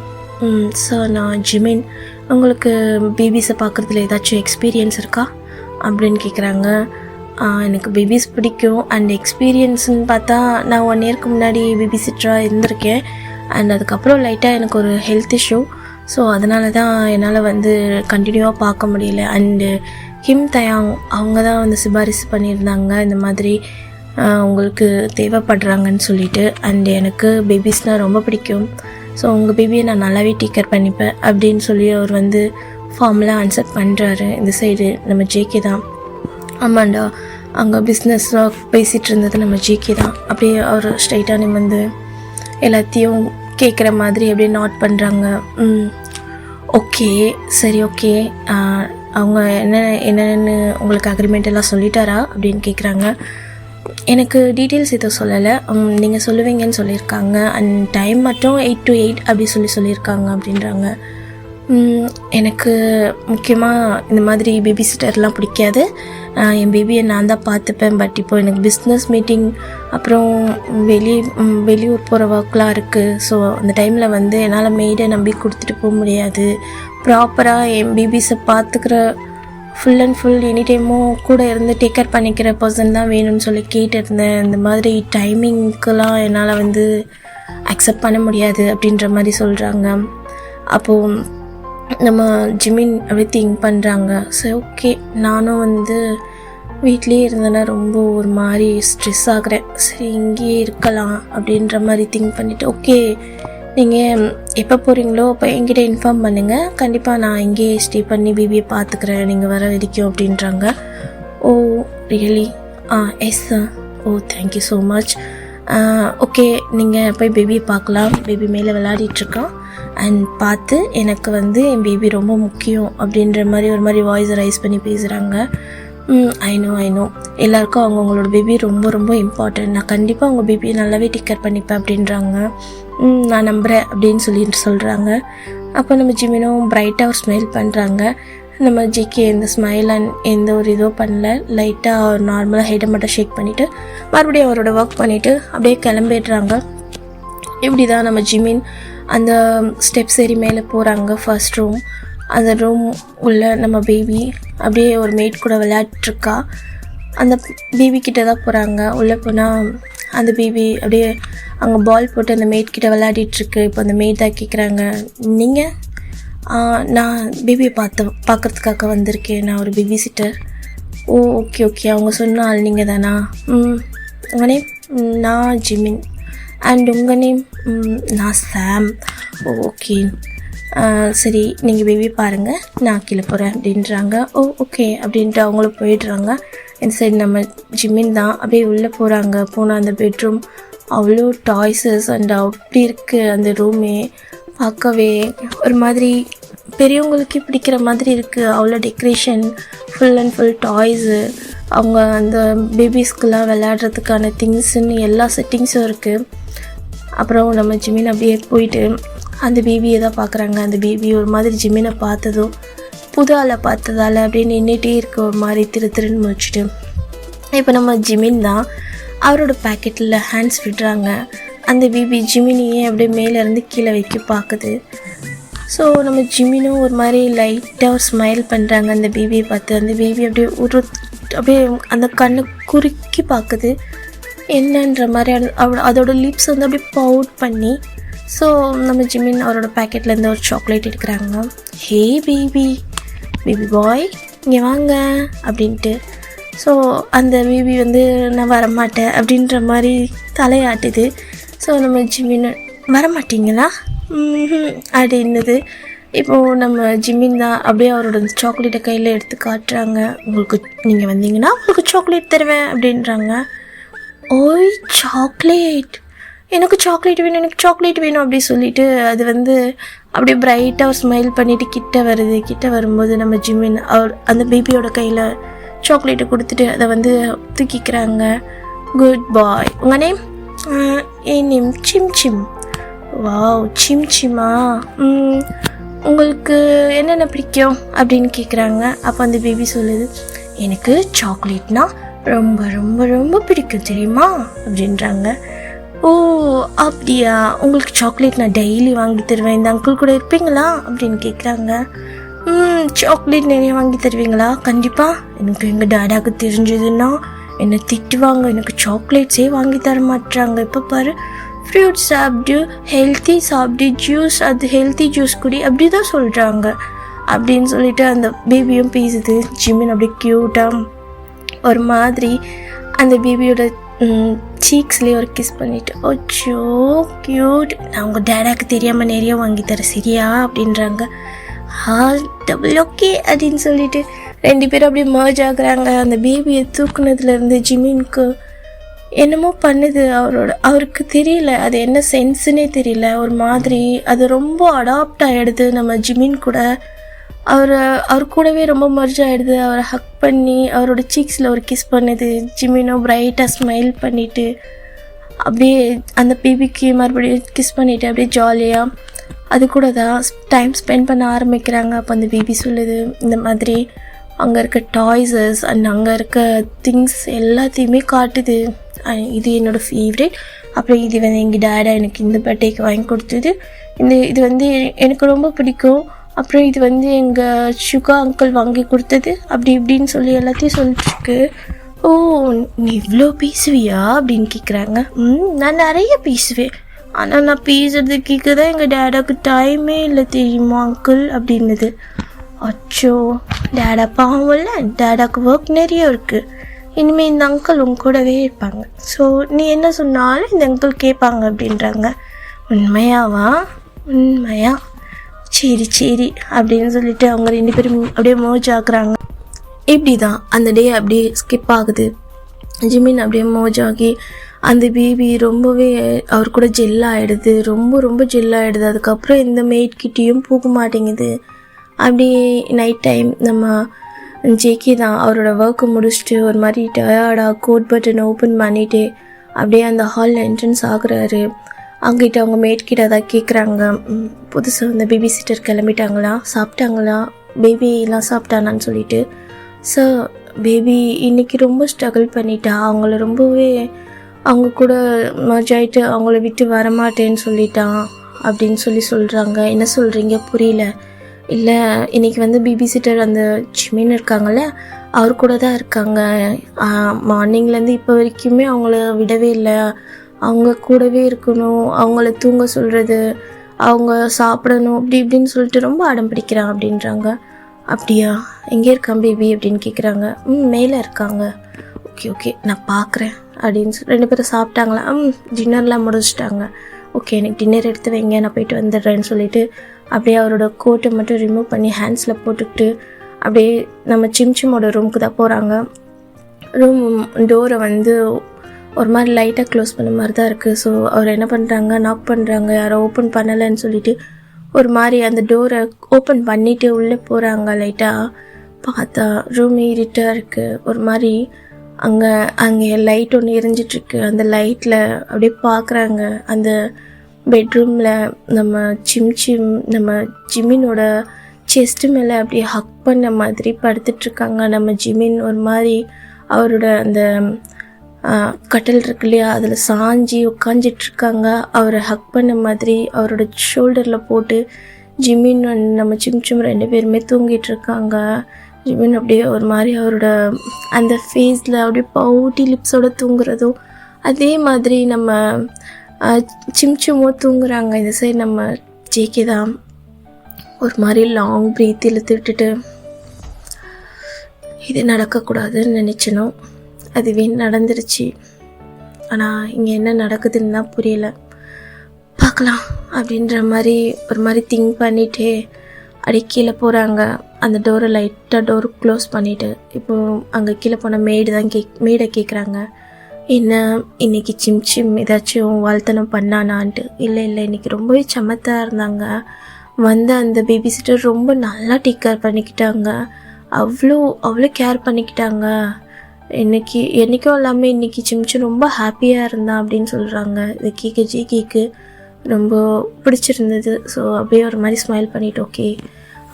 [SPEAKER 1] சார் நான் ஜிமின், உங்களுக்கு பேபிஸை பார்க்குறதுல ஏதாச்சும் எக்ஸ்பீரியன்ஸ் இருக்கா அப்படின்னு கேட்குறாங்க. எனக்கு பேபிஸ் பிடிக்கும். அண்ட் எக்ஸ்பீரியன்ஸ்னு பார்த்தா நான் 1 இயருக்கு முன்னாடி பேபி சிட்டராக இருந்திருக்கேன். அண்ட் அதுக்கப்புறம் லைட்டாக எனக்கு ஒரு ஹெல்த் இஷ்யூ, ஸோ அதனால தான் என்னால் வந்து கண்டினியூவாக பார்க்க முடியல. அண்டு கிம் தயாங் அவங்க தான் வந்து சிபாரிசு பண்ணியிருந்தாங்க இந்த மாதிரி உங்களுக்கு தேவைப்படுறாங்கன்னு சொல்லிட்டு. அண்டு எனக்கு பேபிஸ்னால் ரொம்ப பிடிக்கும், ஸோ உங்கள் பேபியை நான் நல்லாவே டேக் கேர் பண்ணிப்பேன் அப்படின்னு சொல்லி அவர் வந்து ஃபார்ம்லாம் ஆன்சர் பண்ணுறாரு. இந்த சைடு நம்ம ஜேகே தான். ஆமாண்டா, அங்கே பிஸ்னஸ்லாம் பேசிகிட்டு இருந்தது நம்ம ஜேகே தான். அப்படியே அவர் ஸ்ட்ரைட்டாக நிமிர்ந்து எல்லாத்தையும் கேட்குற மாதிரி அப்படியே நோட் பண்ணுறாங்க. ஓகே, சரி, ஓகே. அவங்க என்னென்னு உங்களுக்கு அக்ரிமெண்ட் எல்லாம் சொல்லிட்டாரா அப்படின்னு கேட்குறாங்க. எனக்கு டீட்டெயில்ஸ் எதுவும் சொல்லலை, நீங்கள் சொல்லுவீங்கன்னு சொல்லியிருக்காங்க. அண்ட் டைம் மட்டும் 8 to 8 அப்படி சொல்லியிருக்காங்க அப்படின்றாங்க. எனக்கு முக்கியமாக இந்த மாதிரி பேபி சிட்டர்லாம் பிடிக்காது. என் பேபியை நான் தான் பார்த்துப்பேன். பட் இப்போ எனக்கு பிஸ்னஸ் மீட்டிங் அப்புறம் வெளியூர் போகிற ஒர்க்லாம் இருக்குது. ஸோ அந்த டைமில் வந்து என்னால் மெய்டை நம்பி கொடுத்துட்டு போக முடியாது. ப்ராப்பராக என் பேபிஸை பார்த்துக்கிற ஃபுல் அண்ட் ஃபுல் எனி டைமும் கூட இருந்து டேக் கேர் பண்ணிக்கிற பர்சன் தான் வேணும்னு சொல்லி கேட்டிருந்தேன். இந்த மாதிரி டைமிங்க்கெலாம் என்னால் வந்து அக்செப்ட் பண்ண முடியாது அப்படின்ற மாதிரி சொல்கிறாங்க. அப்போது நம்ம ஜிமின் அப்படி திங்க் பண்ணுறாங்க. சரி, ஓகே, நானும் வந்து வீட்லேயே இருந்தேன்னா ரொம்ப ஒரு மாதிரி ஸ்ட்ரெஸ் ஆகுறேன், சரி இங்கேயே இருக்கலாம் அப்படின்ற மாதிரி திங்க் பண்ணிவிட்டு, ஓகே நீங்கள் எப்போ போகிறீங்களோ அப்போ என்கிட்ட இன்ஃபார்ம் பண்ணுங்கள், கண்டிப்பாக நான் இங்கேயே ஸ்டே பண்ணி பேபியை பார்த்துக்கிறேன் நீங்கள் வர வரைக்கும் அப்படின்றாங்க. Oh really? Yes sir. Oh thank you so much. Okay, நீங்கள் போய் பேபியை பார்க்கலாம், பேபி மேலே விளையாடிட்டுருக்கான். அண்ட் பார்த்து எனக்கு வந்து என் பேபி ரொம்ப முக்கியம் அப்படின்ற மாதிரி ஒரு மாதிரி வாய்ஸை ரைஸ் பண்ணி பேசுகிறாங்க. ஐ நோ எல்லாருக்கும் அவங்களோட பேபி ரொம்ப ரொம்ப இம்பார்ட்டன்ட். நான் கண்டிப்பாக உங்கள் பேபியை நல்லாவே டேக் கேர் பண்ணிப்பேன் அப்படின்றாங்க. நான் நம்புகிறேன் அப்படின்னு சொல்லிட்டு சொல்கிறாங்க. அப்போ நம்ம ஜிமினும் பிரைட்டாக ஒரு ஸ்மைல் பண்ணுறாங்க. நம்ம ஜிகே எந்த ஸ்மைல் அண்ட் எந்த ஒரு இதோ பண்ணல, லைட்டாக நார்மலாக ஹெட்டை மட்டும் ஷேக் பண்ணிவிட்டு மறுபடியும் அவரோட ஒர்க் பண்ணிவிட்டு அப்படியே கிளம்பிடுறாங்க. இப்படி தான் நம்ம ஜிமின் அந்த ஸ்டெப்ஸ் ஏறி மேலே போகிறாங்க. ஃபர்ஸ்ட் ரூம், அந்த ரூம் உள்ள நம்ம பேபி அப்படியே ஒரு மேட் கூட விளையாடிட்டுருக்கா. அந்த பேபி கிட்ட தான் போகிறாங்க. உள்ளே போனால் அந்த பேபி அப்படியே அங்கே பால் போட்டு அந்த மேட் கிட்ட விளையாடிட்டுருக்கு. இப்போ அந்த மேட் தான் கேட்குறாங்க, நீங்கள்? நான் பேபியை பார்க்குறதுக்காக வந்திருக்கேன், நான் ஒரு பேபி சிட்டர். ஓ ஓகே, அவங்க சொன்ன ஆள் நீங்கள் தானா? உங்கள் நேம்? நான் ஜிமின். அண்ட் உங்கள் நேம்? நான் சாம். ஓகே, சரி நீங்கள் பேபி பாருங்கள், நான் கீழே போகிறேன் அப்படின்றாங்க. ஓகே அப்படின்ட்டு அவங்களும் போயிடுறாங்க. இந்த சைடு நம்ம ஜிமின் தான் அப்படியே உள்ளே போகிறாங்க. போனால் அந்த பெட்ரூம் அவ்வளோ டாய்ஸஸ் அண்ட் அப்படி இருக்குது அந்த ரூமே. பார்க்கவே ஒரு மாதிரி பெரியவங்களுக்கு பிடிக்கிற மாதிரி இருக்குது. அவ்வளோ decoration, full and full toys, அவங்க அந்த பேபிஸ்க்கெலாம் விளையாடுறதுக்கான திங்ஸுன்னு எல்லா செட்டிங்ஸும் இருக்குது. அப்புறம் நம்ம ஜிமின் அப்படியே போயிட்டு அந்த பேபியை தான் பார்க்குறாங்க. அந்த பேபி ஒரு மாதிரி ஜிமினை பார்த்ததும் புது ஆளை பார்த்ததால் அப்படியே நின்றுட்டே இருக்க ஒரு மாதிரி திருன்னு முடிச்சுட்டு இப்போ நம்ம ஜிமின் தான் அவரோட பேக்கெட்டில் ஹேண்ட்ஸ் விடுறாங்க. அந்த பேபி ஜிமினியே அப்படியே மேலேருந்து கீழே வைக்க பார்க்குது. ஸோ நம்ம ஜிமினும் ஒரு மாதிரி லைட்டாக ஒரு ஸ்மைல் பண்ணுறாங்க அந்த பேபியை பார்த்து. அந்த பேபி அப்படியே அந்த கண்ணை குறுக்கி பார்க்குது என்னன்ற மாதிரி. அதோட லிப்ஸ் வந்து அப்படியே பவுட் பண்ணி. ஸோ நம்ம ஜிமின் அவரோட பேக்கெட்லேருந்து ஒரு சாக்லேட் எடுக்கிறாங்க. ஹே பேபி பாய் இங்கே வாங்க அப்படின்ட்டு. ஸோ அந்த பேபி வந்து நான் வரமாட்டேன் அப்படின்ற மாதிரி தலையாட்டுது. ஸோ நம்ம ஜிமின் வரமாட்டிங்களா அப்படின்னது. இப்போது நம்ம ஜிமின் தான் அப்படியே அவரோட சாக்லேட்டை கையில் எடுத்து காட்டுறாங்க. நீங்கள் வந்தீங்கன்னா உங்களுக்கு சாக்லேட் தருவேன் அப்படின்றாங்க. ஓய் சாக்லேட், எனக்கு சாக்லேட் வேணும் அப்படி சொல்லிட்டு அது வந்து அப்படியே பிரைட்டாக ஒரு ஸ்மைல் பண்ணிவிட்டு கிட்ட வரும்போது நம்ம ஜிமின் அந்த பேபியோட கையில் சாக்லேட்டை கொடுத்துட்டு அதை வந்து தூக்கிக்கிறாங்க. குட் பாய். உங்கள் நேம்? என் நேம் சிம். வாவ் சிம்மா, உங்களுக்கு என்னென்ன பிடிக்கும் அப்படின்னு கேட்குறாங்க. அப்போ அந்த பேபி சொல்லுது, எனக்கு சாக்லேட்னா ரொம்ப ரொம்ப ரொம்ப பிடிக்கும் தெரியுமா அப்படின்றாங்க. ஓ அப்படியா, உங்களுக்கு சாக்லேட் நான் டெய்லி வாங்கி தருவேன், இந்த அங்கிள் கூட இருப்பீங்களா அப்படின்னு கேட்குறாங்க. சாக்லேட் நிறைய வாங்கி தருவீங்களா? கண்டிப்பாக. எனக்கு எங்கள் டாடாவுக்கு தெரிஞ்சதுன்னா என்னை திட்டுவாங்க, எனக்கு சாக்லேட்ஸே வாங்கி தர மாட்டுறாங்க. இப்போ பாரு, ஃப்ரூட்ஸ் சாப்பிடு, ஹெல்த்தி சாப்பிடு, ஜூஸ் அது ஹெல்த்தி ஜூஸ் குடி அப்படி தான் சொல்கிறாங்க அப்படின்னு சொல்லிட்டு அந்த பேபியும் பேசுது. ஜிமின் அப்படியே க்யூட்டாக ஒரு மாதிரி அந்த பேபியோட சீக்ஸ்லேயே ஒரு கிஸ் பண்ணிவிட்டு, ஓச்சோ க்யூட், நான் உங்கள் டேடாக்கு தெரியாமல் நிறைய வாங்கி தரேன் சரியா அப்படின்றாங்க. டபுள் ஓகே அப்படின்னு சொல்லிட்டு 2 பேரும் அப்படியே மர்ஜ் ஆகுறாங்க. அந்த பேபியை தூக்குனதுலேருந்து ஜிமினுக்கு என்னமோ பண்ணுது. அவருக்கு தெரியல அது என்ன சென்ஸுன்னே தெரியல. ஒரு மாதிரி அது ரொம்ப அடாப்ட் ஆகிடுது நம்ம ஜிமின் கூட. அவர் கூடவே ரொம்ப மர்ஜ் ஆகிடுது. அவரை ஹக் பண்ணி அவரோட சீக்ஸில் ஒரு கிஸ் பண்ணுது. ஜிமினோ பிரைட்டாக ஸ்மைல் பண்ணிவிட்டு அப்படியே அந்த பேபிக்கு மறுபடியும் கிஸ் பண்ணிவிட்டு அப்படியே ஜாலியாக அது கூட தான் டைம் ஸ்பெண்ட் பண்ண ஆரம்பிக்கிறாங்க. அப்போ அந்த பேபி சொல்லுது, இந்த மாதிரி அங்கே இருக்க டாய்ஸஸ் அண்ட் அங்கே இருக்க திங்ஸ் எல்லாத்தையுமே காட்டுது. இது என்னோடய ஃபேவரட், அப்புறம் இது வந்து எங்கள் டேடா எனக்கு இந்த பர்த்டேக்கு வாங்கி கொடுத்தது, இது வந்து எனக்கு ரொம்ப பிடிக்கும், அப்புறம் இது வந்து எங்கள் சுகா அங்கிள் வாங்கி கொடுத்தது அப்படி இப்படின்னு சொல்லி எல்லாத்தையும் சொல்லிட்டுருக்கு. ஓ நீ இவ்வளோ பேசுவியா அப்படின்னு கேட்குறாங்க. நான் நிறைய பேசுவேன், ஆனால் நான் பேசுறது கேட்க தான் எங்கள் டேடாவுக்கு டைமே இல்லை தெரியுமா அங்கிள் அப்படின்னுது. அச்சோ டேடா பாவம் இல்லை, டேடாவுக்கு ஒர்க் நிறைய இருக்குது, இனிமேல் இந்த அங்கிள் உங்க கூடவே இருப்பாங்க, ஸோ நீ என்ன சொன்னாலும் இந்த அங்கிள் கேட்பாங்க அப்படின்றாங்க. உண்மையாவா? உண்மையா? சரி அப்படின்னு சொல்லிட்டு அவங்க 2 பேரும் அப்படியே மோஜ் ஆகுறாங்க. இப்படி தான் அந்த டே அப்படியே ஸ்கிப் ஆகுது. ஜிமின் அப்படியே மோஜ் ஆகி அந்த பேபி ரொம்பவே அவர் கூட ஜெல்லாகிடுது, ரொம்ப ஜெல்லாகிடுது. அதுக்கப்புறம் எந்த மெய்ட்கிட்டேயும் போக மாட்டேங்குது. அப்படியே நைட் டைம் நம்ம ஜேகே தான் அவரோட ஒர்க்கை முடிச்சுட்டு ஒரு மாதிரி டயர்டாக கோட் பட்டன் ஓப்பன் பண்ணிவிட்டு அப்படியே அந்த ஹாலில் என்ட்ரன்ஸ் ஆகுறாரு. அங்கிட்ட அவங்க மேட்கிட்ட தான் கேட்குறாங்க, புதுசாக அந்த பேபி சிட்டர் கிளம்பிட்டாங்களா, சாப்பிட்டாங்களா, பேபிலாம் சாப்பிட்டானான்னு சொல்லிட்டு. சார் பேபி இன்றைக்கி ரொம்ப ஸ்ட்ரகிள் பண்ணிட்டா, அவங்கள ரொம்பவே அவங்க கூட மர்ஜ் ஆகிட்டு அவங்கள விட்டு வரமாட்டேன்னு சொல்லிட்டான் அப்படின்னு சொல்கிறாங்க. என்ன சொல்கிறீங்க புரியல? இல்லை இன்றைக்கி வந்து பேபி சிட்டர் அந்த ஜிமின் இருக்காங்கள்ல அவர் கூட தான் இருக்காங்க, மார்னிங்லேருந்து இப்போ வரைக்குமே அவங்கள விடவே இல்லை, அவங்க கூடவே இருக்கணும், அவங்கள தூங்க சொல்கிறது, அவங்க சாப்பிடணும் அப்படி இப்படின்னு சொல்லிட்டு ரொம்ப அடம் பிடிக்கிறான் அப்படின்றாங்க. அப்படியா, எங்கே இருக்கான் பேபி அப்படின்னு கேட்குறாங்க. மேலே இருக்காங்க. ஓகே நான் பார்க்குறேன் அப்படின்னு சொல்லி 2 பேரும் சாப்பிட்டாங்களா? டின்னர்லாம் முடிச்சிட்டாங்க. ஓகே எனக்கு டின்னர் எடுத்து வைங்க, நான் போயிட்டு வந்துடுறேன்னு சொல்லிட்டு அப்படியே அவரோட கோட்டை மட்டும் ரிமூவ் பண்ணி ஹேண்ட்ஸில் போட்டுக்கிட்டு அப்படியே நம்ம சிம்சிமோட ரூமுக்கு தான் போகிறாங்க. ரூம் டோரை வந்து ஒரு மாதிரி லைட்டாக க்ளோஸ் பண்ண மாதிரி தான் இருக்குது. ஸோ அவர் என்ன பண்ணுறாங்க, நாக் பண்ணுறாங்க, யாரோ ஓப்பன் பண்ணலைன்னு சொல்லிட்டு ஒரு மாதிரி அந்த டோரை ஓப்பன் பண்ணிவிட்டு உள்ளே போகிறாங்க. லைட்டாக பார்த்தா ரூம் இருட்டாக இருக்குது. ஒரு மாதிரி அங்கே லைட் ஒன்று எரிஞ்சிட்ருக்கு. அந்த லைட்டில் அப்படியே பார்க்குறாங்க அந்த பெட்ரூமில் நம்ம ஜிமினோட செஸ்ட்டு மேலே அப்படியே ஹக் பண்ண மாதிரி படுத்துட்ருக்காங்க. நம்ம ஜிமின் ஒரு மாதிரி அவரோட அந்த கட்டில் இருக்கு இல்லையா, அதில் சாஞ்சி உட்காந்துட்ருக்காங்க. அவரை ஹக் பண்ண மாதிரி அவரோட ஷோல்டரில் போட்டு ஜிமின் நம்ம சிம் 2 பேருமே தூங்கிட்டு இருக்காங்க. ஜிமின் அப்படியே ஒரு மாதிரி அவரோட அந்த ஃபேஸில் அப்படியே பவுட்டி லிப்ஸோட தூங்குறதும், அதே மாதிரி நம்ம சிம்சுமோ தூங்குறாங்க. இந்த சைடு நம்ம ஜேகே தான் ஒரு மாதிரி லாங் ப்ரீத் இழுத்து விட்டுட்டு, இது நடக்கக்கூடாதுன்னு நினச்சினோம், அதுவே நடந்துருச்சு. ஆனால் இங்கே என்ன நடக்குதுன்னு தான் புரியலை. பார்க்கலாம் அப்படின்ற மாதிரி ஒரு மாதிரி திங்க் பண்ணிகிட்டே அடி கீழே போகிறாங்க. அந்த டோரை லைட்டாக டோர் க்ளோஸ் பண்ணிவிட்டு, இப்போது அங்கே கீழே போன மேடை கேட்குறாங்க, என்ன இன்றைக்கி சிம் ஏதாச்சும் வாழ்த்தனம் பண்ணானான்ட்டு. இல்லை இன்றைக்கி ரொம்பவே சமத்தாக இருந்தாங்க. வந்து அந்த பேபி சிட்டர் ரொம்ப நல்லா டேக் கேர் பண்ணிக்கிட்டாங்க, அவ்வளோ கேர் பண்ணிக்கிட்டாங்க. என்றைக்கும் இல்லாமல் இன்றைக்கி சிம் ரொம்ப ஹாப்பியாக இருந்தான் அப்படின்னு சொல்கிறாங்க. இதை கேட்க ஜிகேக்கு ரொம்ப பிடிச்சிருந்தது. ஸோ அப்படியே ஒரு மாதிரி ஸ்மைல் பண்ணிவிட்டு, ஓகே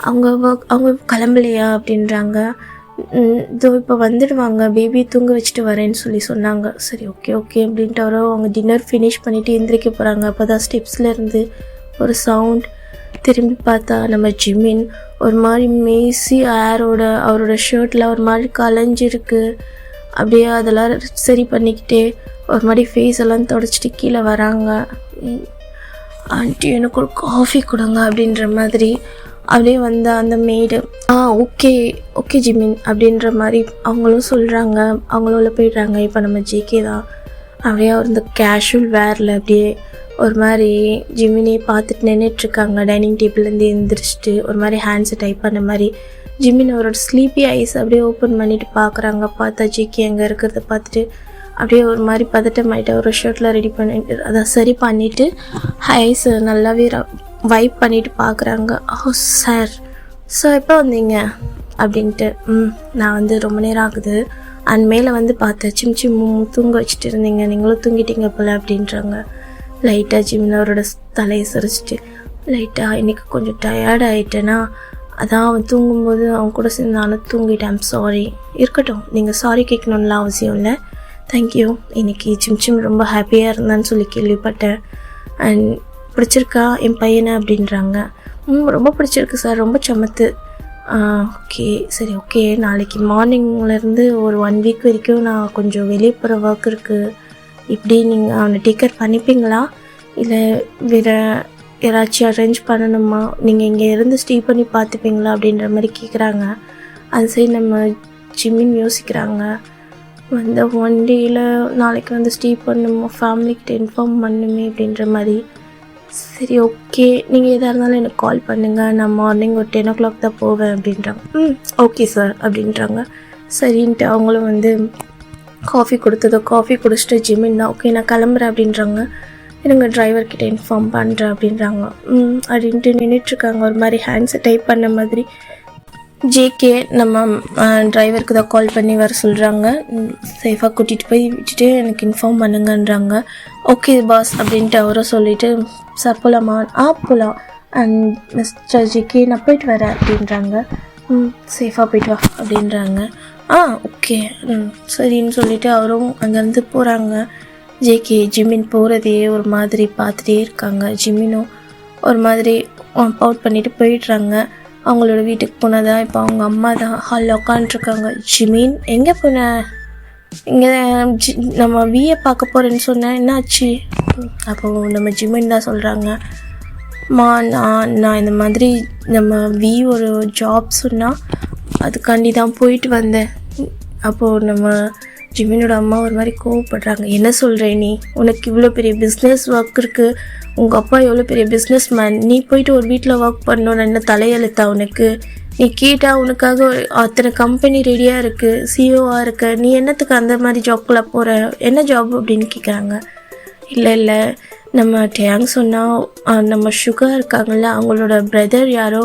[SPEAKER 1] அவங்க கிளம்பலையா அப்படின்றாங்க. இதோ இப்போ வந்துடுவாங்க, பேபி தூங்க வச்சுட்டு வரேன்னு சொன்னாங்க. சரி ஓகே அப்படின்ட்டு அவங்க டின்னர் ஃபினிஷ் பண்ணிவிட்டு எந்திரிக்க போகிறாங்க. அப்போ தான் ஸ்டெப்ஸ்லேருந்து ஒரு சவுண்ட். திரும்பி பார்த்தா நம்ம ஜிமின் ஒரு மாதிரி மேசி அவரோட ஷர்ட்டில் ஒரு மாதிரி கலைஞ்சிருக்கு. அப்படியே அதெல்லாம் சரி பண்ணிக்கிட்டே ஒரு மாதிரி ஃபேஸ் எல்லாம் தொடச்சிட்டு கீழே வராங்க. ஆண்டி எனக்கு ஒரு காஃபி கொடுங்க அப்படின்ற மாதிரி அப்படியே வந்த அந்த மேடு ஓகே ஜிமின் அப்படின்ற மாதிரி அவங்களும் சொல்கிறாங்க. அவங்களும் உள்ள போயிடுறாங்க. இப்போ நம்ம ஜேகே தான் அப்படியே அவர் இந்த கேஷுவல் வேரில் அப்படியே ஒரு மாதிரி ஜிமினே பார்த்துட்டு நின்றுட்டுருக்காங்க. டைனிங் டேபிள்லேருந்து எழுந்திரிச்சிட்டு ஒரு மாதிரி ஹேண்ட்ஸை டைப் பண்ண மாதிரி ஜிமின் அவரோட ஸ்லீப்பி ஐஸ் அப்படியே ஓப்பன் பண்ணிவிட்டு பார்க்குறாங்க. பார்த்தா ஜேகே அங்கே இருக்கிறத பார்த்துட்டு அப்படியே ஒரு மாதிரி பதட்டமாயிட்டு ஒரு ஷர்ட்டில் ரெடி பண்ணிட்டு அதை சரி பண்ணிவிட்டு ஐஸ் நல்லாவே வைப் பண்ணிவிட்டு பார்க்குறாங்க. சார் எப்போ வந்தீங்க அப்படின்ட்டு. நான் வந்து ரொம்ப நேரம் ஆகுது, அண்ட் மேலே வந்து பார்த்தேன் சிம் தூங்க வச்சுட்டு இருந்தீங்க, நீங்களும் தூங்கிட்டீங்க போல் அப்படின்றாங்க. லைட்டாக ஜிமின் அவரோட தலையை சரிச்சிட்டு, லைட்டாக இன்றைக்கி கொஞ்சம் டயர்ட் ஆகிட்டேன்னா அதான் அவன் தூங்கும்போது அவன் கூட சேர்ந்து நானும் தூங்கிட்டேன், சாரி. இருக்கட்டும், நீங்கள் சாரி கேட்கணும்லாம் அவசியம் இல்லை, தேங்க்யூ. இன்றைக்கி சிம் ரொம்ப ஹாப்பியாக இருந்தான்னு சொல்லி கேள்விப்பட்டேன். அண்ட் பிடிச்சிருக்கா என் பையனை அப்படின்றாங்க. ரொம்ப பிடிச்சிருக்கு சார், ரொம்ப சமத்து. ஓகே சரி ஓகே, நாளைக்கு மார்னிங்லேருந்து ஒரு 1 வீக் வரைக்கும் நான் கொஞ்சம் வெளியே போகிற ஒர்க் இருக்குது. இப்படி நீங்கள் அவனை டேக்கர் பண்ணிப்பீங்களா, இல்லை வேறு யாராச்சும் அரேஞ்ச் பண்ணணுமா, நீங்கள் இங்கே இருந்து ஸ்டே பண்ணி பார்த்துப்பீங்களா அப்படின்ற மாதிரி கேட்குறாங்க. அது சரி நம்ம ஜிமின் யோசிக்கிறாங்க. வந்து 1 டேயில் நாளைக்கு வந்து ஸ்டே பண்ணணுமா, ஃபேமிலிக்கிட்ட இன்ஃபார்ம் பண்ணுமே அப்படின்ற மாதிரி. சரி ஓகே, நீங்கள் எதாக இருந்தாலும் எனக்கு கால் பண்ணுங்கள், நான் மார்னிங் ஒரு 10 o'clock தான் போவேன் அப்படின்றாங்க. ஓகே சார் அப்படின்றாங்க. சரின்ட்டு அவங்களும் வந்து காஃபி குடிச்சிட்டு ஜிமின் தான் ஓகே நான் கிளம்புறேன் அப்படின்றாங்க. எனக்கு டிரைவர்கிட்ட இன்ஃபார்ம் பண்ணுறேன் அப்படின்றாங்க. அப்படின்ட்டு நின்றுட்டுருக்காங்க ஒரு மாதிரி ஹேண்ட்ஸை டைப் பண்ண மாதிரி. ஜேகே நம்ம டிரைவருக்கு தான் கால் பண்ணி வர சொல்கிறாங்க. சேஃபாக கூட்டிகிட்டு போய் விட்டுட்டு எனக்கு இன்ஃபார்ம் பண்ணுங்கன்றாங்க. ஓகே பாஸ் அப்படின்ட்டு அவரும் சொல்லிவிட்டு சார் போகலாமா, போகலாம். அண்ட் மிஸ்டர் ஜேகே நான் போயிட்டு வரேன் அப்படின்றாங்க. சேஃபாக போயிட்டு வா அப்படின்றாங்க. ஓகே சரின்னு சொல்லிவிட்டு அவரும் அங்கேருந்து போகிறாங்க. ஜேகே ஜிமின் போகிறதையே ஒரு மாதிரி பார்த்துட்டே இருக்காங்க. ஜிமினும் ஒரு மாதிரி அவுட் பண்ணிவிட்டு போயிடுறாங்க. அவங்களோட வீட்டுக்கு போனதான் இப்போ அவங்க அம்மா தான் ஹாலில் உட்காந்துருக்காங்க. ஜிமின் எங்கே போன, இங்கே நம்ம வியை பார்க்க போகிறேன்னு சொன்னேன், என்னாச்சு? அப்போது நம்ம ஜிமின் தான் சொல்கிறாங்க, நான் இந்த மாதிரி நம்ம ஒரு ஜாப் சொன்னால் அதுக்காண்டி தான் போயிட்டு வந்தேன். அப்போது நம்ம ஜிமினோட அம்மா ஒரு மாதிரி கோவப்படுறாங்க. என்ன சொல்கிற நீ, உனக்கு இவ்வளோ பெரிய பிஸ்னஸ் ஒர்க் இருக்குது, உங்கள் அப்பா எவ்வளோ பெரிய பிஸ்னஸ் மேன், நீ போயிட்டு ஒரு வீட்டில் ஒர்க் பண்ணணுன்னு என்ன தலையெழுத்தா உனக்கு? நீ கேட்டால் உனக்காக அத்தனை கம்பெனி ரெடியாக இருக்குது, சிஓவாக இருக்க, நீ என்னத்துக்கு அந்த மாதிரி ஜாப்குள்ளே போகிற, என்ன ஜாப் அப்படின்னு கேட்குறாங்க. இல்லை நம்ம டேங் சொன்னால் நம்ம சுகர் இருக்காங்கள்ல, அவங்களோட பிரதர் யாரோ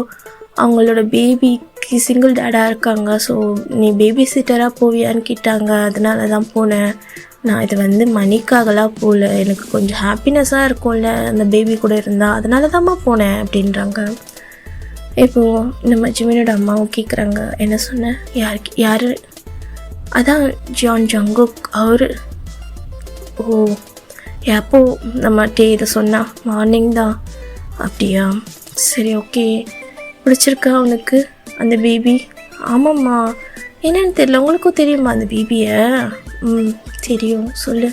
[SPEAKER 1] அவங்களோட பேபிக்கு சிங்கிள் டேடாக இருக்காங்க, ஸோ நீ பேபி சிட்டராக போவியான்னு கேட்டாங்க, அதனால தான் போனேன். நான் இது வந்து மணிக்காகலாம் போகல, எனக்கு கொஞ்சம் ஹாப்பினஸ்ஸாக இருக்கும்ல அந்த பேபி கூட இருந்தால், அதனால தான்மா போனேன் அப்படின்றாங்க. இப்போது நம்ம ஜிமினோட அம்மாவும் கேட்குறாங்க, என்ன சொன்னேன், யார் அதான் ஜான் ஜங்குக் அவர். ஓ, எப்போ நம்ம இதை சொன்னா? மார்னிங் தான். அப்படியா, சரி ஓகே. பிடிச்சிருக்கா உனக்கு அந்த பேபி? ஆமாம்மா. என்னன்னு தெரியல, உங்களுக்கும் தெரியுமா அந்த பேபியை? தெரியும், சொல்லு.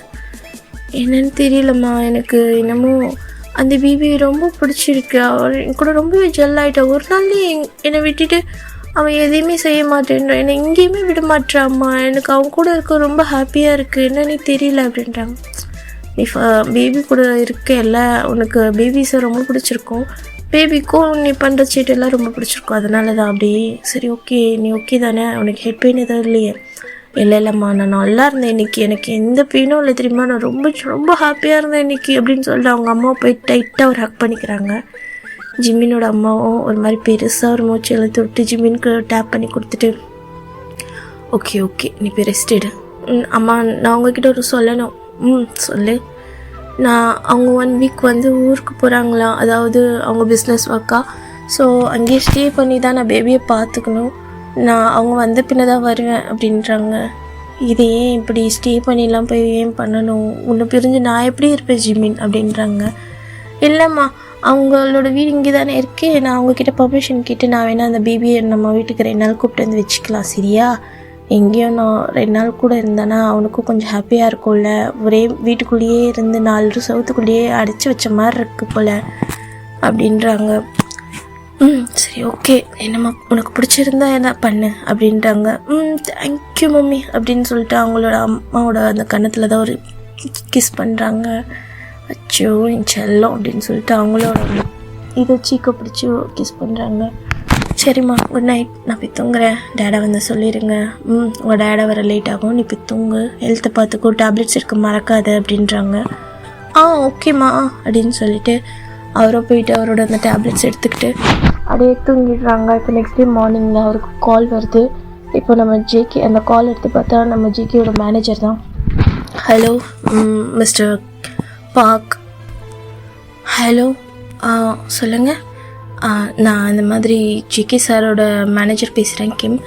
[SPEAKER 1] என்னன்னு தெரியலம்மா, எனக்கு என்னமோ அந்த பேபி ரொம்ப பிடிச்சிருக்கு. அவர் என் கூட ரொம்பவே ஜெல் ஆகிட்டா. ஒரு நாள்லேயே என்னை விட்டுட்டு அவன் எதையுமே செய்ய மாட்டேன்றான், என்னை எங்கேயுமே விட மாட்டாம்மா. எனக்கு அவன் கூட இருக்க ரொம்ப ஹாப்பியாக இருக்குது, என்னன்னு தெரியல அப்படின்றாங்க. நீ பேபி கூட இருக்கல, உனக்கு பேபிஸை ரொம்ப பிடிச்சிருக்கும், பேபிக்கும் நீ பண்ணுற சீட்டெல்லாம் ரொம்ப பிடிச்சிருக்கும், அதனால தான் அப்படி. சரி ஓகே, நீ ஓகே தானே? உனக்கு ஹெட் பெயின் எதாவது இல்லையே? இல்லைம்மா, நான் நல்லா இருந்தேன் இன்றைக்கி, எனக்கு எந்த பெயினும் இல்லை தெரியுமா, நான் ரொம்ப ரொம்ப ஹாப்பியாக இருந்தேன் இன்றைக்கி அப்படின்னு சொல்லிட்டு அவங்க அம்மாவை போய் டைட்டாக ஒரு ஹக் பண்ணிக்கிறாங்க. ஜிம்மினோட அம்மாவும் ஒரு மாதிரி பெருசாக ஒரு மூச்சு எழுத்து விட்டு ஜிம்மினுக்கு டேப் பண்ணி கொடுத்துட்டு, ஓகே ஓகே நீ போய் ரெஸ்ட் எடு. அம்மா, நான் உங்ககிட்ட ஒரு சொல்லணும். சொல்லு. அவங்க 1 வீக் வந்து ஊருக்கு போகிறாங்களா, அதாவது அவங்க பிஸ்னஸ் ஒர்க்காக. ஸோ அங்கேயே ஸ்டே பண்ணி தான் நான் பேபியை பார்த்துக்கணும், நான் அவங்க வந்த பின்ன தான் வருவேன் அப்படின்றாங்க. இது ஏன் இப்படி ஸ்டே பண்ணிலாம் போய் ஏன் பண்ணணும், உன்னை பிரிஞ்சு நான் எப்படி இருப்பேன் ஜிமின் அப்படின்றாங்க. இல்லைம்மா, அவங்களோட வீடு இங்கே தானே இருக்கேன், நான் அவங்கக்கிட்ட பர்மிஷன் கேட்டு நான் வேணால் அந்த பேபியை நம்ம வீட்டுக்கு 2 நாள் கூப்பிட்டு வந்து வச்சுக்கலாம், சரியா? எங்கேயும் நான் 2 நாள் கூட இருந்தேன்னா அவனுக்கும் கொஞ்சம் ஹாப்பியாக இருக்கும்ல, ஒரே வீட்டுக்குள்ளேயே இருந்து 4 சவுத்துக்குள்ளேயே அடைச்சி வச்ச மாதிரி இருக்குது போல் அப்படின்றாங்க. சரி ஓகே, என்னம்மா உனக்கு பிடிச்சிருந்தா என்ன பண்ணு அப்படின்றாங்க. தேங்க்யூ மம்மி அப்படின்னு சொல்லிட்டு அவங்களோட அம்மாவோட அந்த கன்னத்தில் தான் ஒரு கிஸ் பண்ணுறாங்க. அச்சோ என் செல்லம் அப்படின்னு சொல்லிட்டு அவங்களோட இதை சீக்க பிடிச்சி கிஸ் பண்ணுறாங்க. சரிம்மா, குட் நைட், நான் போய் தூங்குறேன், டேடா வந்து சொல்லிடுங்க. உங்கள் டேடா வர லேட் ஆகும், நீ போய் தூங்கு, ஹெல்த்தை பார்த்துக்கோ, டேப்லெட்ஸ் இருக்க மறக்காது அப்படின்றாங்க. ஓகேம்மா அப்படின்னு சொல்லிட்டு அவரும் போயிட்டு அவரோட அந்த டேப்லெட்ஸ் எடுத்துக்கிட்டு அப்படியே தூங்கிடுறாங்க. இப்போ நெக்ஸ்ட் டே மார்னிங்கில் அவருக்கு கால் வருது. இப்போ நம்ம ஜேகே அந்த கால் எடுத்து பார்த்தா நம்ம ஜேகேயோட மேனேஜர் தான். Hello mister park. ஹலோ, சொல்லுங்கள். நான் இந்த மாதிரி ஜேகே சாரோட மேனேஜர் பேசுகிறேன், கிம்.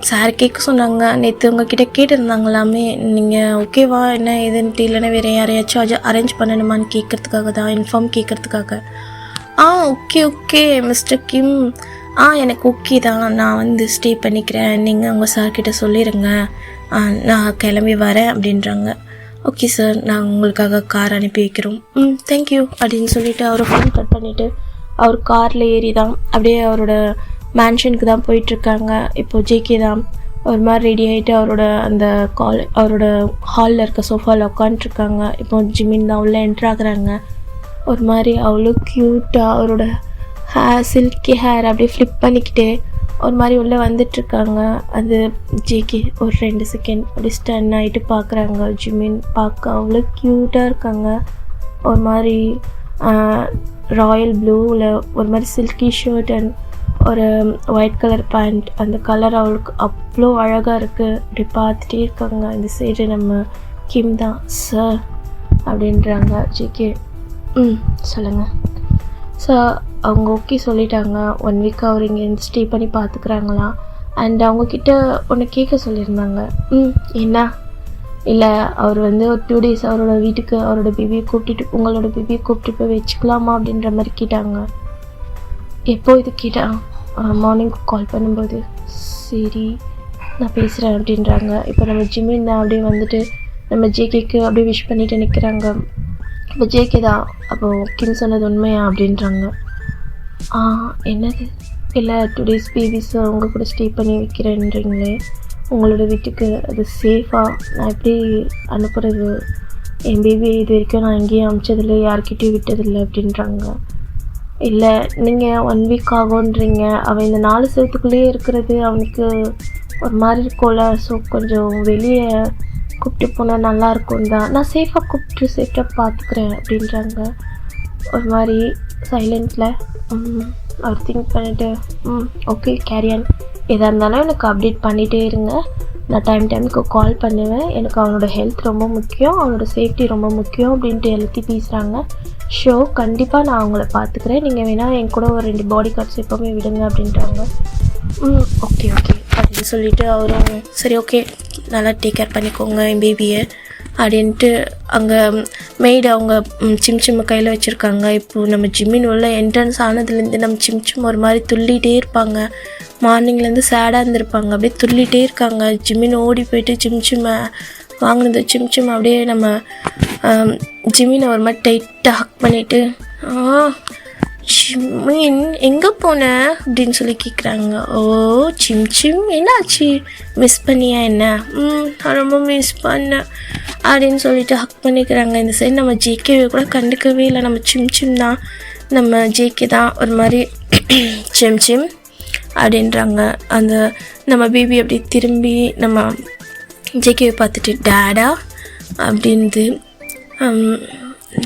[SPEAKER 1] சார் கேட்க சொன்னாங்க, நேற்று உங்ககிட்ட கேட்டிருந்தாங்களாமே, நீங்கள் ஓகேவா என்ன ஏதுன்ட்டு, இல்லைன்னா வேறு யாரையாச்சும் அரேஞ்ச் பண்ணணுமான்னு கேட்குறதுக்காக தான், இன்ஃபார்ம் கேட்குறதுக்காக. ஓகே ஓகே மிஸ்டர் கிம், எனக்கு ஓகே தான், நான் வந்து ஸ்டே பண்ணிக்கிறேன், நீங்கள் உங்கள் சார்கிட்ட சொல்லிடுங்க, நான் கிளம்பி வரேன் அப்படின்றாங்க. ஓகே சார், நான் உங்களுக்காக கார் அனுப்பி வைக்கிறோம். தேங்க்யூ அப்படின்னு சொல்லிவிட்டு அவரை ஃபோன் கட் பண்ணிவிட்டு அவர் காரில் ஏறி தான் அப்படியே அவரோட மேன்ஷனுக்கு தான் போயிட்டுருக்காங்க. இப்போது ஜேகே தான் ஒரு மாதிரி ரெடி ஆகிட்டு அவரோட அந்த அவரோட ஹாலில் இருக்க சோஃபாவில் உட்காந்துட்ருக்காங்க. இப்போ ஜிமின் தான் உள்ளே என்ட்ராகிறாங்க. ஒரு மாதிரி அவ்வளோ க்யூட்டாக அவரோட சில்கி ஹேர் அப்படியே ஃப்ளிப் பண்ணிக்கிட்டே ஒரு மாதிரி உள்ளே வந்துட்டுருக்காங்க. அது ஜேகே ஒரு 2 செகண்ட் அப்படி ஸ்டன் ஆகிட்டு பார்க்குறாங்க. ஜிமின் பார்க்க அவ்வளோ க்யூட்டாக இருக்காங்க. ஒரு மாதிரி ராயல் ப்ளூவில் ஒரு மாதிரி சில்கி ஷர்ட் அண்ட் ஒரு ஒயிட் கலர் பேண்ட், அந்த கலர் அவளுக்கு அவ்வளோ அழகாக இருக்குது. அப்படி பார்த்துட்டே இருக்காங்க. இந்த சைடு நம்ம கிம் தான். சார் அப்படின்றாங்க. ஜேகே சொல்லுங்கள். ஸோ அவங்க ஓகே சொல்லிட்டாங்க. 1 வீக் அவர் இங்கே ஸ்டே பண்ணி பார்த்துக்குறாங்களா. அண்ட் அவங்கக்கிட்ட ஒன்று கேட்க சொல்லியிருந்தாங்க. என்ன இல்லை, அவர் வந்து ஒரு 2 days அவரோட வீட்டுக்கு அவரோட பேபியை கூப்பிட்டுட்டு உங்களோட பேபியை கூப்பிட்டு போய் வச்சுக்கலாமா அப்படின்ற மாதிரி கேட்டாங்க. எப்போ இது கேட்டான்? மார்னிங் கால் பண்ணும்போது. சரி நான் பேசுகிறேன் அப்படின்றாங்க. இப்போ நம்ம ஜிமின் தான் அப்படியே வந்துட்டு நம்ம ஜேகேக்கு அப்படியே விஷ் பண்ணிவிட்டு நிற்கிறாங்க. இப்போ ஜேகே தான் அப்போது கிம் சொன்னது உண்மையா அப்படின்றாங்க. என்னது? இல்லை 2 days பேபிஸ் அவங்க கூட ஸ்டே பண்ணி வைக்கிறேன்றீங்களே உங்களோட வீட்டுக்கு, அது சேஃபாக நான் எப்படி அனுப்புறது? என் பேபி இது வரைக்கும் நான் எங்கேயும் அனுப்பிச்சதில்லை, யார்கிட்டையும் விட்டதில்லை அப்படின்றாங்க. இல்லை நீங்கள் 1 வீக் ஆகுன்றீங்க, அவன் இந்த 4 செவத்துக்குள்ளேயே இருக்கிறது அவனுக்கு ஒரு மாதிரி இருக்கும்ல, ஸோ கொஞ்சம் வெளியே கூப்பிட்டு போனால் நல்லாயிருக்கும் தான், நான் சேஃபாக கூப்பிட்டு சேஃப்டாக பார்த்துக்கிறேன் அப்படின்றாங்க. ஒரு மாதிரி சைலண்ட்டில் அவர் திங்க் பண்ணிவிட்டு ஓகே கேரியன், எதாக இருந்தாலும் எனக்கு அப்டேட் பண்ணிகிட்டே இருங்க, நான் டைமுக்கு கால் பண்ணுவேன், எனக்கு அவனோட ஹெல்த் ரொம்ப முக்கியம், அவனோட சேஃப்டி ரொம்ப முக்கியம் அப்படின்ட்டு எல்லாத்தையும் பேசுகிறாங்க. ஷோ கண்டிப்பாக நான் அவங்கள பார்த்துக்கிறேன், நீங்கள் வேணால் என் கூட ஒரு 2 பாடி கார்ட்ஸ் எப்போவுமே விடுங்க அப்படின்றாங்க. ஓகே ஓகே அப்படின்னு சொல்லிட்டு அவரும் சரி ஓகே நல்லா டேக் கேர் பண்ணிக்கோங்க என் பேபியை அப்படின்ட்டு அங்கே மெய்டு அவங்க சிம்சிம் கையில் வச்சுருக்காங்க. இப்போது நம்ம ஜிம்மின் உள்ள என்ட்ரன்ஸ் ஆனதுலேருந்து நம்ம சிம்சிம் ஒரு மாதிரி துள்ளிகிட்டே இருப்பாங்க. மார்னிங்லேருந்து சேடாக இருந்திருப்பாங்க, அப்படியே துள்ளிகிட்டே இருக்காங்க. ஜிம்மின் ஓடி போயிட்டு சிம்சிம்மை வாங்கினது சிம்சிம் அப்படியே நம்ம ஜிம்மினை ஒரு மாதிரி டைட்டாக ஹக் பண்ணிவிட்டு ஜிம்மின் எங்கே போன அப்படின்னு சொல்லி கேட்குறாங்க. ஓ சிம்சிம் என்னாச்சு, மிஸ் பண்ணியா என்ன? ரொம்ப மிஸ் பண்ணேன் அப்படின்னு சொல்லிட்டு ஹக் பண்ணிக்கிறாங்க. இந்த சைடு நம்ம ஜேகேவை கூட கண்டுக்கவே இல்லை. நம்ம சிம்சிம் தான், நம்ம ஜேகே தான் ஒரு மாதிரி சிம்சிம் அப்படின்றாங்க. அந்த நம்ம பேபி அப்படி திரும்பி நம்ம ஜேகேவை பார்த்துட்டு டேடா அப்படின்து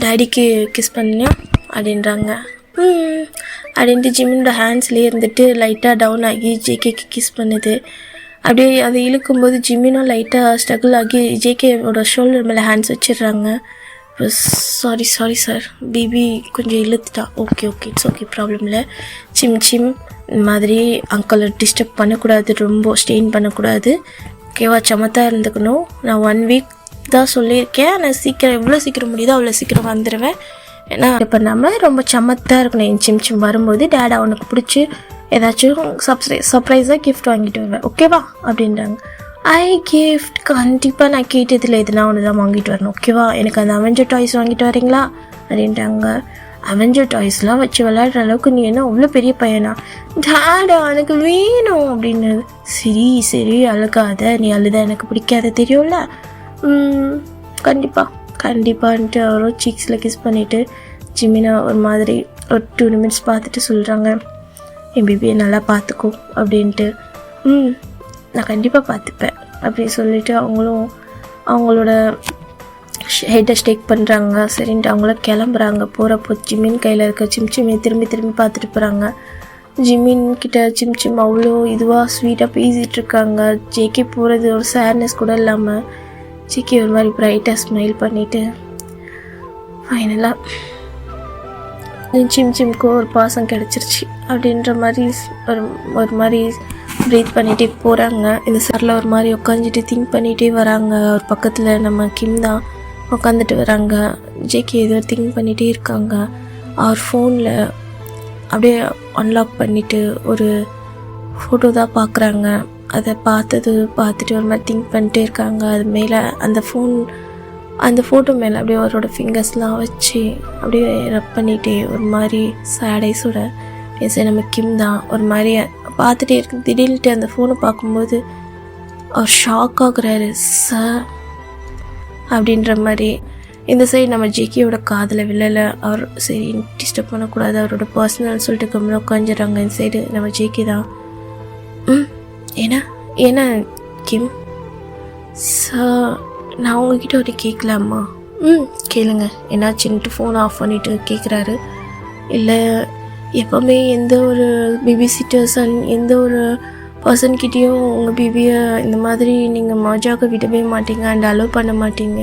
[SPEAKER 1] டேடிக்கு கிஸ் பண்ணியா அப்படின்றாங்க. அப்படின்ட்டு ஜிம்மினோட ஹேண்ட்ஸ்லேயே இருந்துட்டு லைட்டாக டவுன் ஆகி ஜேகேக்கு கிஸ் பண்ணுது. அப்படியே அதை இழுக்கும்போது ஜிம்மினும் லைட்டாக ஸ்ட்ரகிள் ஆகி ஜேகேவோட ஷோல்டர் மேலே ஹேண்ட்ஸ் வச்சிடுறாங்க. சாரி சார் பேபி கொஞ்சம் இழுத்துட்டா. ஓகே இட்ஸ் ஓகே, ப்ராப்ளம் இல்லை. சிம் மாதிரி அங்கிளை டிஸ்டர்ப் பண்ணக்கூடாது, ரொம்ப ஸ்டெயின் பண்ணக்கூடாது, ஓகேவா? சமத்தாக இருந்துக்கணும். நான் 1 வீக் தான் சொல்லியிருக்கேன். நான் சீக்கிரம் எவ்வளோ சீக்கிரம் முடியுதோ அவ்வளோ சீக்கிரம் வந்துடுவேன். ஏன்னா இது பண்ணாமல் ரொம்ப சமத்தாக இருக்கணும். என் சிம் வரும்போது டேடா அவனுக்கு பிடிச்சி ஏதாச்சும் சர்ப்ரைஸாக கிஃப்ட் வாங்கிட்டு வருவேன், ஓகேவா அப்படின்றாங்க. கிஃப்ட் கண்டிப்பாக நான் கேட்டதில் எதுனா ஒன்று தான் வாங்கிட்டு வரணும், ஓகேவா? எனக்கு அந்த அவெஞ்சர் டாய்ஸ் வாங்கிட்டு வரீங்களா அப்படின்ட்டாங்க. அவெஞ்சர் டாய்ஸ்லாம் வச்சு விளையாடுற அளவுக்கு நீ என்ன அவ்வளோ பெரிய பையனா? டேடா எனக்கு வேணும் அப்படின்னு. சரி அழுகாத, நீ அழுத எனக்கு பிடிக்காத தெரியும்ல. கண்டிப்பான்ட்டு அவரும் சீக்ஸில் கிஸ் பண்ணிவிட்டு ஜிம்மினை ஒரு மாதிரி ஒரு 2 நிமிட்ஸ் பார்த்துட்டு சொல்கிறாங்க, என் பேபியை நல்லா பார்த்துக்கோ அப்படின்ட்டு. நான் கண்டிப்பாக பார்த்துப்பேன் அப்படின்னு சொல்லிவிட்டு அவங்களும் அவங்களோட ஹெட்டை ஸ்டேக் பண்ணுறாங்க. சரின்ட்டு அவங்களும் கிளம்புறாங்க. போகிறப்போ ஜிம்மின் கையில் இருக்க சிம்சிமை திரும்பி பார்த்துட்டு போகிறாங்க. ஜிம்மின் கிட்ட சிம்சிம் அவ்வளோ இதுவாக ஸ்வீட்டாக பேசிகிட்ருக்காங்க. ஜேகே போகிறது ஒரு சேட்னஸ் கூட இல்லாமல் ஜேகே ஒரு மாதிரி ப்ரைட்டாக ஸ்மைல் பண்ணிவிட்டு ஃபைனலாக சிம்சிம்க்கு ஒரு பாசம் கிடச்சிருச்சு அப்படின்ற மாதிரி ஒரு மாதிரி ப்ரீத் பண்ணிகிட்டே போகிறாங்க. இந்த சாரில் ஒரு மாதிரி உட்காந்துட்டு திங்க் பண்ணிகிட்டே வராங்க. ஒரு பக்கத்தில் நம்ம கிம் தான் உட்காந்துட்டு வராங்க. ஜேகே ஏதோ திங்க் பண்ணிகிட்டே இருக்காங்க. அவர் ஃபோனில் அப்படியே அன்லாக் பண்ணிவிட்டு ஒரு ஃபோட்டோ தான் பார்க்குறாங்க. அதை பார்த்துட்டு ஒரு மாதிரி திங்க் பண்ணிட்டே இருக்காங்க. அது மேலே அந்த ஃபோட்டோ மேலே அப்படியே அவரோட ஃபிங்கர்ஸ்லாம் வச்சு அப்படியே ரப் பண்ணிகிட்டே ஒரு மாதிரி சேடைஸோட நம்ம கிம் தான் ஒரு மாதிரி பார்த்துட்டே இருக்கு. திடீர்னுட்டு அந்த ஃபோனை பார்க்கும்போது அவர் ஷாக் ஆகுறாரு. அப்படின்ற மாதிரி இந்த சைடு நம்ம ஜேகேயோட காதில் விழலை. அவர் சரி டிஸ்டர்ப் பண்ணக்கூடாது, அவரோட பர்சனல் சொல்லிட்டு கம்மியாக உட்காந்துடுறாங்க. இந்த சைடு நம்ம ஜேகே தான் ஏன்னா கிம் நான் உங்ககிட்ட ஒரு கேட்கலாமா? கேளுங்க. என்னாச்சுன்ட்டு ஃபோன் ஆஃப் பண்ணிவிட்டு கேட்குறாரு. இல்லை எப்போவுமே எந்த ஒரு பேபி சிட்டர்ஸ் எந்த ஒரு பர்சன்கிட்டேயும் உங்கள் பேபியை இந்த மாதிரி நீங்கள் மஜாக விடவே மாட்டீங்க அண்ட் அலோவ் பண்ண மாட்டீங்க.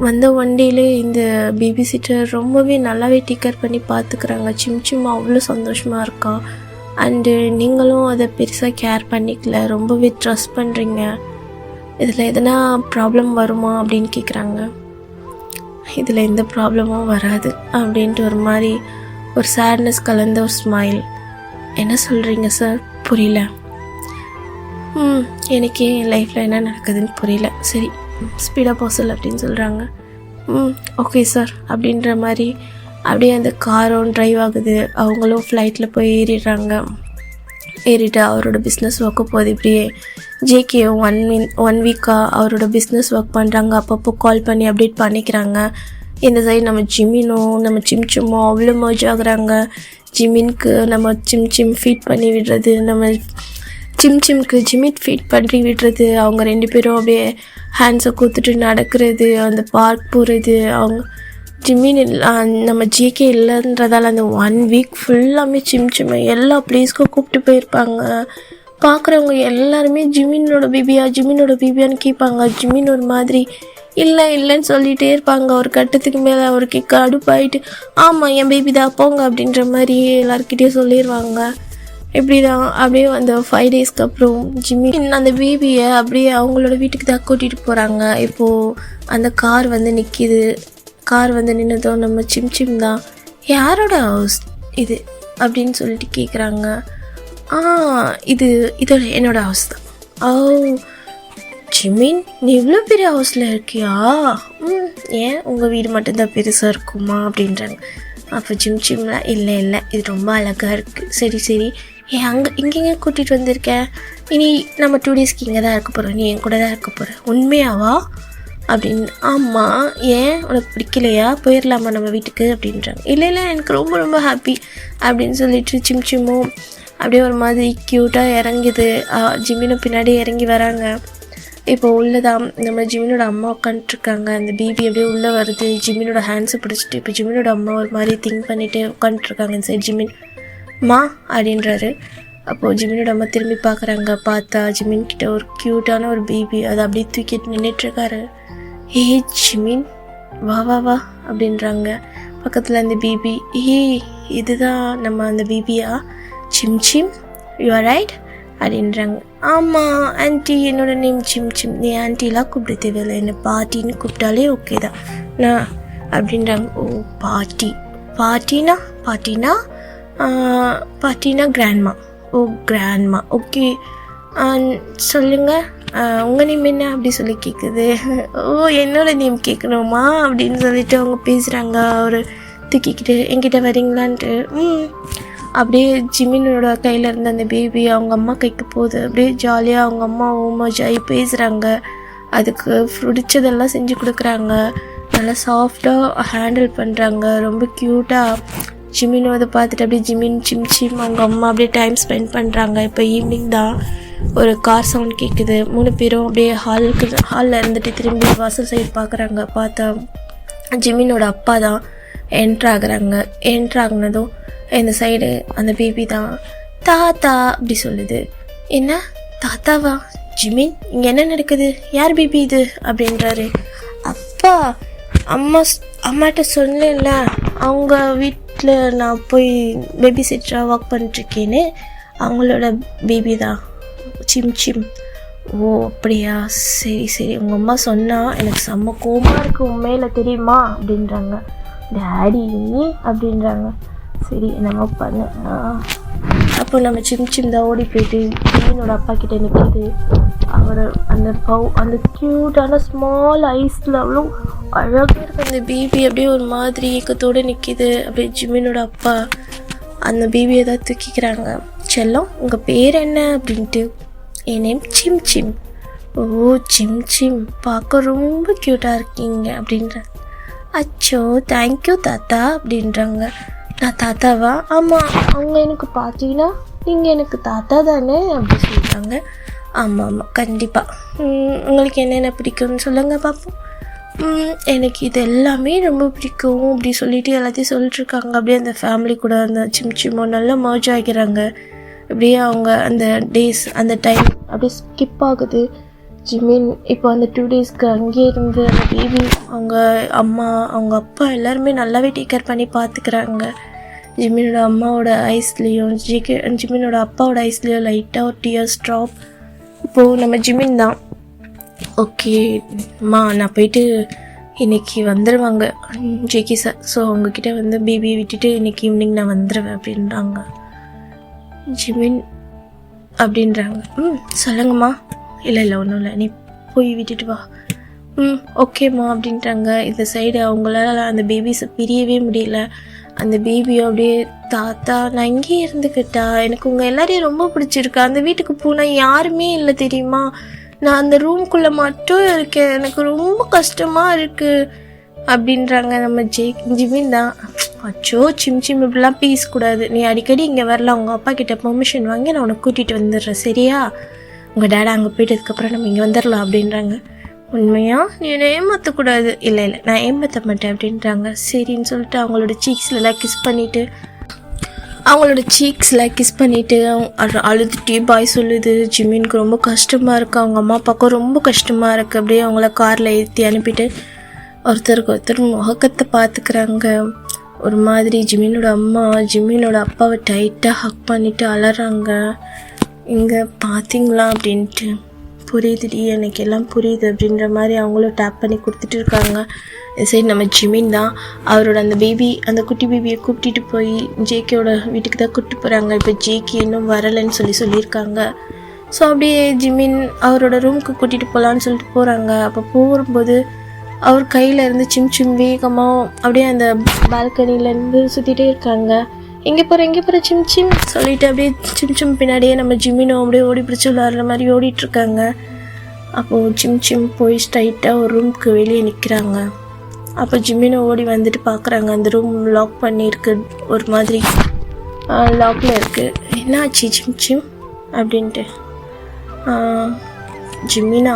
[SPEAKER 1] வந்த 1 டேலே இந்த பேபி சிட்டர் ரொம்பவே நல்லாவே டேக்கர் பண்ணி பார்த்துக்குறாங்க. சிம் அவ்வளோ சந்தோஷமாக இருக்கா. அண்டு நீங்களும் அதை பெருசாக கேர் பண்ணிக்கல, ரொம்பவே ட்ரஸ்ட் பண்ணுறீங்க. இதில் எதனா ப்ராப்ளம் வருமா அப்படின்னு கேட்குறாங்க. இதில் எந்த ப்ராப்ளமும் வராது அப்படின்ட்டு ஒரு மாதிரி ஒரு சேட்னஸ் கலந்த ஒரு ஸ்மைல். என்ன சொல்கிறீங்க சார்? புரியல. எனக்கு என் லைஃப்பில் என்ன நடக்குதுன்னு புரியல. சரி ஸ்பீடாக போசல் அப்படின்னு சொல்கிறாங்க. ஓகே சார் அப்படின்ற மாதிரி அப்படியே அந்த காரும் ட்ரைவ் ஆகுது. அவங்களும் ஃப்ளைட்டில் போய் ஏறிட்டு அவரோட பிஸ்னஸ் ஒர்க்கு போகுது. இப்படியே ஜேகேயும் 1 வீக்காக அவரோட பிஸ்னஸ் ஒர்க் பண்ணுறாங்க. அப்பப்போ கால் பண்ணி அப்டேட் பண்ணிக்கிறாங்க. இந்த சைடு நம்ம ஜிம்மினும் நம்ம சிம்சிமோ அவ்வளோ மர்ஜ் ஆகுறாங்க. ஜிம்மினுக்கு நம்ம சிம் ஃபீட் பண்ணி விடுறது, நம்ம சிம்சிம்க்கு ஜிம்மிட் ஃபீட் பண்ணி விடுறது, அவங்க 2 பேரும் அப்படியே ஹேண்ட்ஸை கொடுத்துட்டு நடக்கிறது, அந்த பார்க் போகிறது. அவங்க ஜிம்மின் நம்ம ஜேகே இல்லைன்றதால அந்த 1 வீக் ஃபுல்லாமே சிம்சிம்மை எல்லா பிளேஸ்க்கும் கூப்பிட்டு போயிருப்பாங்க. பார்க்குறவங்க எல்லாருமே ஜிம்மினோட பேபியான்னு கேட்பாங்க. ஜிம்மின் ஒரு மாதிரி இல்லைன்னு சொல்லிகிட்டே இருப்பாங்க. ஒரு கட்டத்துக்கு மேலே அவருக்கு கடுப்பாயிட்டு ஆமாம் என் பேபி தான் போங்க அப்படின்ற மாதிரி எல்லாருக்கிட்டே சொல்லிடுவாங்க. இப்படி தான் அப்படியே அந்த 5 டேஸ்க்கு அப்புறம் ஜிமின் அந்த பேபியை அப்படியே அவங்களோட வீட்டுக்கு தான் கூட்டிகிட்டு போகிறாங்க. இப்போது அந்த கார் வந்து நிற்கிது. கார் வந்து நின்னதும் நம்ம சிம் தான் யாரோட ஹவுஸ் இது அப்படின்னு சொல்லிட்டு கேட்குறாங்க. இதோட என்னோட ஹவுஸ் தான். ஓ ஜிமின், நீ இவ்வளோ பெரிய ஹவுஸில் இருக்கியா? ஏன் உங்கள் வீடு மட்டும்தான் பெருசாக இருக்குமா அப்படின்றாங்க. அப்போ சிம்லாம் இல்லை இது ரொம்ப அழகாக இருக்குது. சரி இங்கெங்கே கூட்டிகிட்டு வந்திருக்கேன், இனி நம்ம 2 டேஸ்க்கு இங்கே தான் இருக்க போகிறோம், நீ என் கூட தான் இருக்க போகிறேன், உண்மையாவா அப்படின்னு. ஆமாம், ஏன் உனக்கு பிடிக்கலையா, போயிடலாமா நம்ம வீட்டுக்கு அப்படின்றாங்க. இல்லை எனக்கு ரொம்ப ரொம்ப ஹாப்பி அப்படின்னு சொல்லிட்டு சிம்மும் அப்படியே ஒரு மாதிரி க்யூட்டாக இறங்குது. ஜிமினும் பின்னாடி இறங்கி வராங்க. இப்போ உள்ளதான் நம்ம ஜிமினோட அம்மா உட்காந்துட்ருக்காங்க. அந்த பேபி அப்படியே உள்ளே வருது. ஜிமினோட ஹேண்ட்ஸை பிடிச்சிட்டு இப்போ ஜிமினோட அம்மா ஒரு மாதிரி திங்க் பண்ணிவிட்டு உட்காந்துட்ருக்காங்க. இந்த சைட் ஜிமின் மா அப்படின்றாரு. அப்போது ஜிமினோட அம்மா திரும்பி பார்க்குறாங்க. பார்த்தா ஜிமின் கிட்ட ஒரு க்யூட்டான ஒரு பேபி அதை அப்படியே தூக்கிட்டு நின்றுட்டுருக்காரு. ஜிமின் வா அப்படின்றாங்க. பக்கத்தில் அந்த பேபி இதுதான் நம்ம அந்த பேபியா? சிம் யூ ஆர் ரைட் அப்படின்றாங்க. ஆமாம் ஆன்ட்டி, என்னோட நேம் சிம். நீ ஆன்ட்டிலாம் கூப்பிட தேவையில்லை, என்னை பாட்டின்னு கூப்பிட்டாலே ஓகே தான் நான் அப்படின்றாங்க. ஓ பாட்டினா கிராண்ட்மா. ஓ கிராண்ட்மா, ஓகே சொல்லுங்கள் உங்கள் நேம் என்ன அப்படி சொல்லி கேட்குது. ஓ என்னோட நேம் கேட்கணுமா அப்படின்னு சொல்லிட்டு அவங்க பேசுகிறாங்க. அவர் தூக்கிக்கிட்டு என்கிட்ட வரீங்களான்ட்டு. அப்படியே ஜிமினோட கையில் இருந்த அந்த பேபி அவங்க அம்மா கைக்கு போகுது. அப்படியே ஜாலியாக அவங்க அம்மா ஓமோஜாயி பேசுகிறாங்க. அதுக்கு பிடிச்சதெல்லாம் செஞ்சு கொடுக்குறாங்க. நல்லா சாஃப்டாக ஹேண்டில் பண்ணுறாங்க. ரொம்ப க்யூட்டாக ஜிமினோ அதை பார்த்துட்டு அப்படியே ஜிமின் சிம் அவங்க அம்மா அப்படியே டைம் ஸ்பெண்ட் பண்ணுறாங்க. இப்போ ஈவினிங் தான் ஒரு கார் சவுண்ட் கேட்குது. 3 பேரும் அப்படியே ஹாலில் இருந்துட்டு திரும்பி வாசல் சைடு பார்க்குறாங்க. பார்த்தா ஜிமினோட அப்பா தான் என்ட்ராகினதும் இந்த சைடு அந்த பேபி தான் தாத்தா அப்படி சொல்லுது. என்ன தாத்தாவா? ஜிமின், இங்கே என்ன நடக்குது, யார் பேபி இது அப்படின்றாரு. அப்பா அம்மாட்ட சொன்னேன்ல அவங்க வீட்டில் நான் போய் பேபி சிட்டராக ஒர்க் பண்ணிட்டுருக்கேன்னு, அவங்களோட பேபி தான் சிம். ஓ அப்படியா, சரி உங்கள் அம்மா சொன்னால் எனக்கு செம்ம கோபமாக இருக்குது உண்மையில் தெரியுமா அப்படின்றாங்க. டேடி அப்படின்றாங்க. சரி என்னமோ பண்ண. அப்போ நம்ம சிம் தான் ஓடி போயிட்டு ஜிமினோட அப்பா கிட்டே நிற்கிது. அவர் அந்த க்யூட்டான ஸ்மால் ஐஸில் அவ்வளோ அழகாக இருக்குது அந்த பேபி. அப்படியே ஒரு மாதிரி ஏக்கத்தோடு நிற்கிது. அப்படியே ஜிமினோட அப்பா அந்த பேபியை தான் தூக்கிக்கிறாங்க. செல்லம், உங்கள் பேர் என்ன அப்படின்ட்டு. என் நேம் சிம். ஓ சிம், பார்க்க ரொம்ப க்யூட்டாக இருக்கீங்க அப்படின்றாங்க. அச்சோ தேங்க்யூ தாத்தா அப்படின்றாங்க. நான் தாத்தாவா? ஆமாம், அவங்க எனக்கு பார்த்தீங்கன்னா நீங்கள் எனக்கு தாத்தா தானே அப்படி சொல்லிட்டாங்க. ஆமாம் கண்டிப்பாக. உங்களுக்கு என்னென்ன பிடிக்கும்னு சொல்லுங்கள் பார்ப்போம். எனக்கு இது எல்லாமே ரொம்ப பிடிக்கும் அப்படி சொல்லிட்டு எல்லாத்தையும் சொல்லிட்டுருக்காங்க. அப்படியே அந்த ஃபேமிலி கூட அந்த சிம்மோ நல்லா மர்ஜ் ஆகிறாங்க. அப்படியே அவங்க அந்த டேஸ் அந்த டைம் அப்படியே ஸ்கிப் ஆகுது. ஜிமின் இப்போ அந்த 2 டேஸ்க்கு அங்கேயே இருந்து அந்த பேபி அவங்க அம்மா அவங்க அப்பா எல்லாருமே நல்லாவே டேக் கேர் பண்ணி பார்த்துக்கிறாங்க. ஜிமினோட அம்மாவோட ஐஸ்லேயும் ஜிமினோட அப்பாவோட ஐஸ்லேயும் லைட்டாக ஒரு டியர்ஸ் ட்ராப். இப்போது நம்ம ஜிமின் தான் ஓகேம்மா நான் போயிட்டு இன்றைக்கி வந்துடுவாங்க ஜேகே சார், ஸோ அவங்கக்கிட்ட வந்து பேபியை விட்டுட்டு இன்றைக்கி ஈவினிங் நான் வந்துடுவேன் அப்படின்றாங்க. ஜிமின் அப்படின்றாங்க. சொல்லுங்கம்மா. இல்லை ஒன்றும் இல்லை, நீ போய் விட்டுட்டு வா. ஓகேம்மா அப்படின்ட்டாங்க. இந்த சைடு அவங்களால அந்த பேபிஸை பிரியவே முடியல. அந்த பேபியும் அப்படியே தாத்தா நான் இங்கேயே இருந்துக்கிட்டா, எனக்கு உங்கள் எல்லாரையும் ரொம்ப பிடிச்சிருக்கு, அந்த வீட்டுக்கு போனால் யாருமே இல்லை தெரியுமா, நான் அந்த ரூம்குள்ளே மட்டும் இருக்கேன், எனக்கு ரொம்ப கஷ்டமாக இருக்குது அப்படின்றாங்க. நம்ம ஜிமின் தான் அச்சோ சிம் இப்படிலாம் பேசக்கூடாது, நீ அடிக்கடி இங்கே வரலாம், உங்கள் அப்பா கிட்ட பெர்மிஷன் வாங்கி நான் உனக்கு கூட்டிகிட்டு வந்துடுறேன் சரியா, உங்கள் டேடா அங்கே போயிட்டதுக்கப்புறம் நம்ம இங்கே வந்துடலாம் அப்படின்றாங்க. உண்மையா நீ என்னை ஏமாற்றக்கூடாது. இல்லை நான் ஏமாற்ற மாட்டேன் அப்படின்றாங்க. சரின்னு சொல்லிட்டு அவங்களோட சீக்ஸ்லாம் கிஸ் பண்ணிவிட்டு அழுதுகிட்டே பாய் சொல்லுது. ஜிமினுக்கு ரொம்ப கஷ்டமாக இருக்குது, அவங்க அம்மா அப்பாவுக்கும் ரொம்ப கஷ்டமாக இருக்குது. அப்படியே அவங்கள காரில் ஏற்றி அனுப்பிட்டு ஒருத்தருக்கு ஒருத்தர் முகக்கத்தை பார்த்துக்கிறாங்க. ஒரு மாதிரி ஜிமினோட அம்மா ஜிமினோட அப்பாவை டைட்டாக ஹக் பண்ணிவிட்டு அலறாங்க. இங்கே பார்த்தீங்களா அப்படின்ட்டு. புரியுதுடி, எனக்கு எல்லாம் புரியுது அப்படின்ற மாதிரி அவங்களும் டேப் பண்ணி கொடுத்துட்டு இருக்காங்க. சரி, நம்ம ஜிமின் தான் அவரோட அந்த பேபி, அந்த குட்டி பேபியை கூப்பிட்டு போய் ஜேகேயோட வீட்டுக்கு தான் கூப்பிட்டு போகிறாங்க. இப்போ ஜேகே இன்னும் வரலைன்னு சொல்லியிருக்காங்க. ஸோ அப்படியே ஜிமின் அவரோட ரூமுக்கு கூட்டிகிட்டு போகலான்னு சொல்லிட்டு போகிறாங்க. அப்போ போகும்போது அவர் கையில் இருந்து சிம் வேகமாக அப்படியே அந்த பால்கனிலேருந்து சுற்றிட்டே இருக்காங்க. எங்கே போகிற சிம் சொல்லிட்டு அப்படியே சிம் பின்னாடியே நம்ம ஜிமினும் அப்படியே ஓடி பிடிச்சி விளாட்ற மாதிரி ஓடிட்டுருக்காங்க. அப்போது சிம் போய் ஸ்ட்ரைட்டாக ஒரு ரூமுக்கு வெளியே நிற்கிறாங்க. அப்போ ஜிமினும் ஓடி வந்துட்டு பார்க்குறாங்க. அந்த ரூம் லாக் பண்ணியிருக்கு, ஒரு மாதிரி லாக்கில் இருக்குது. என்ன ஆச்சு சிம் அப்படின்ட்டு. ஜிமினா,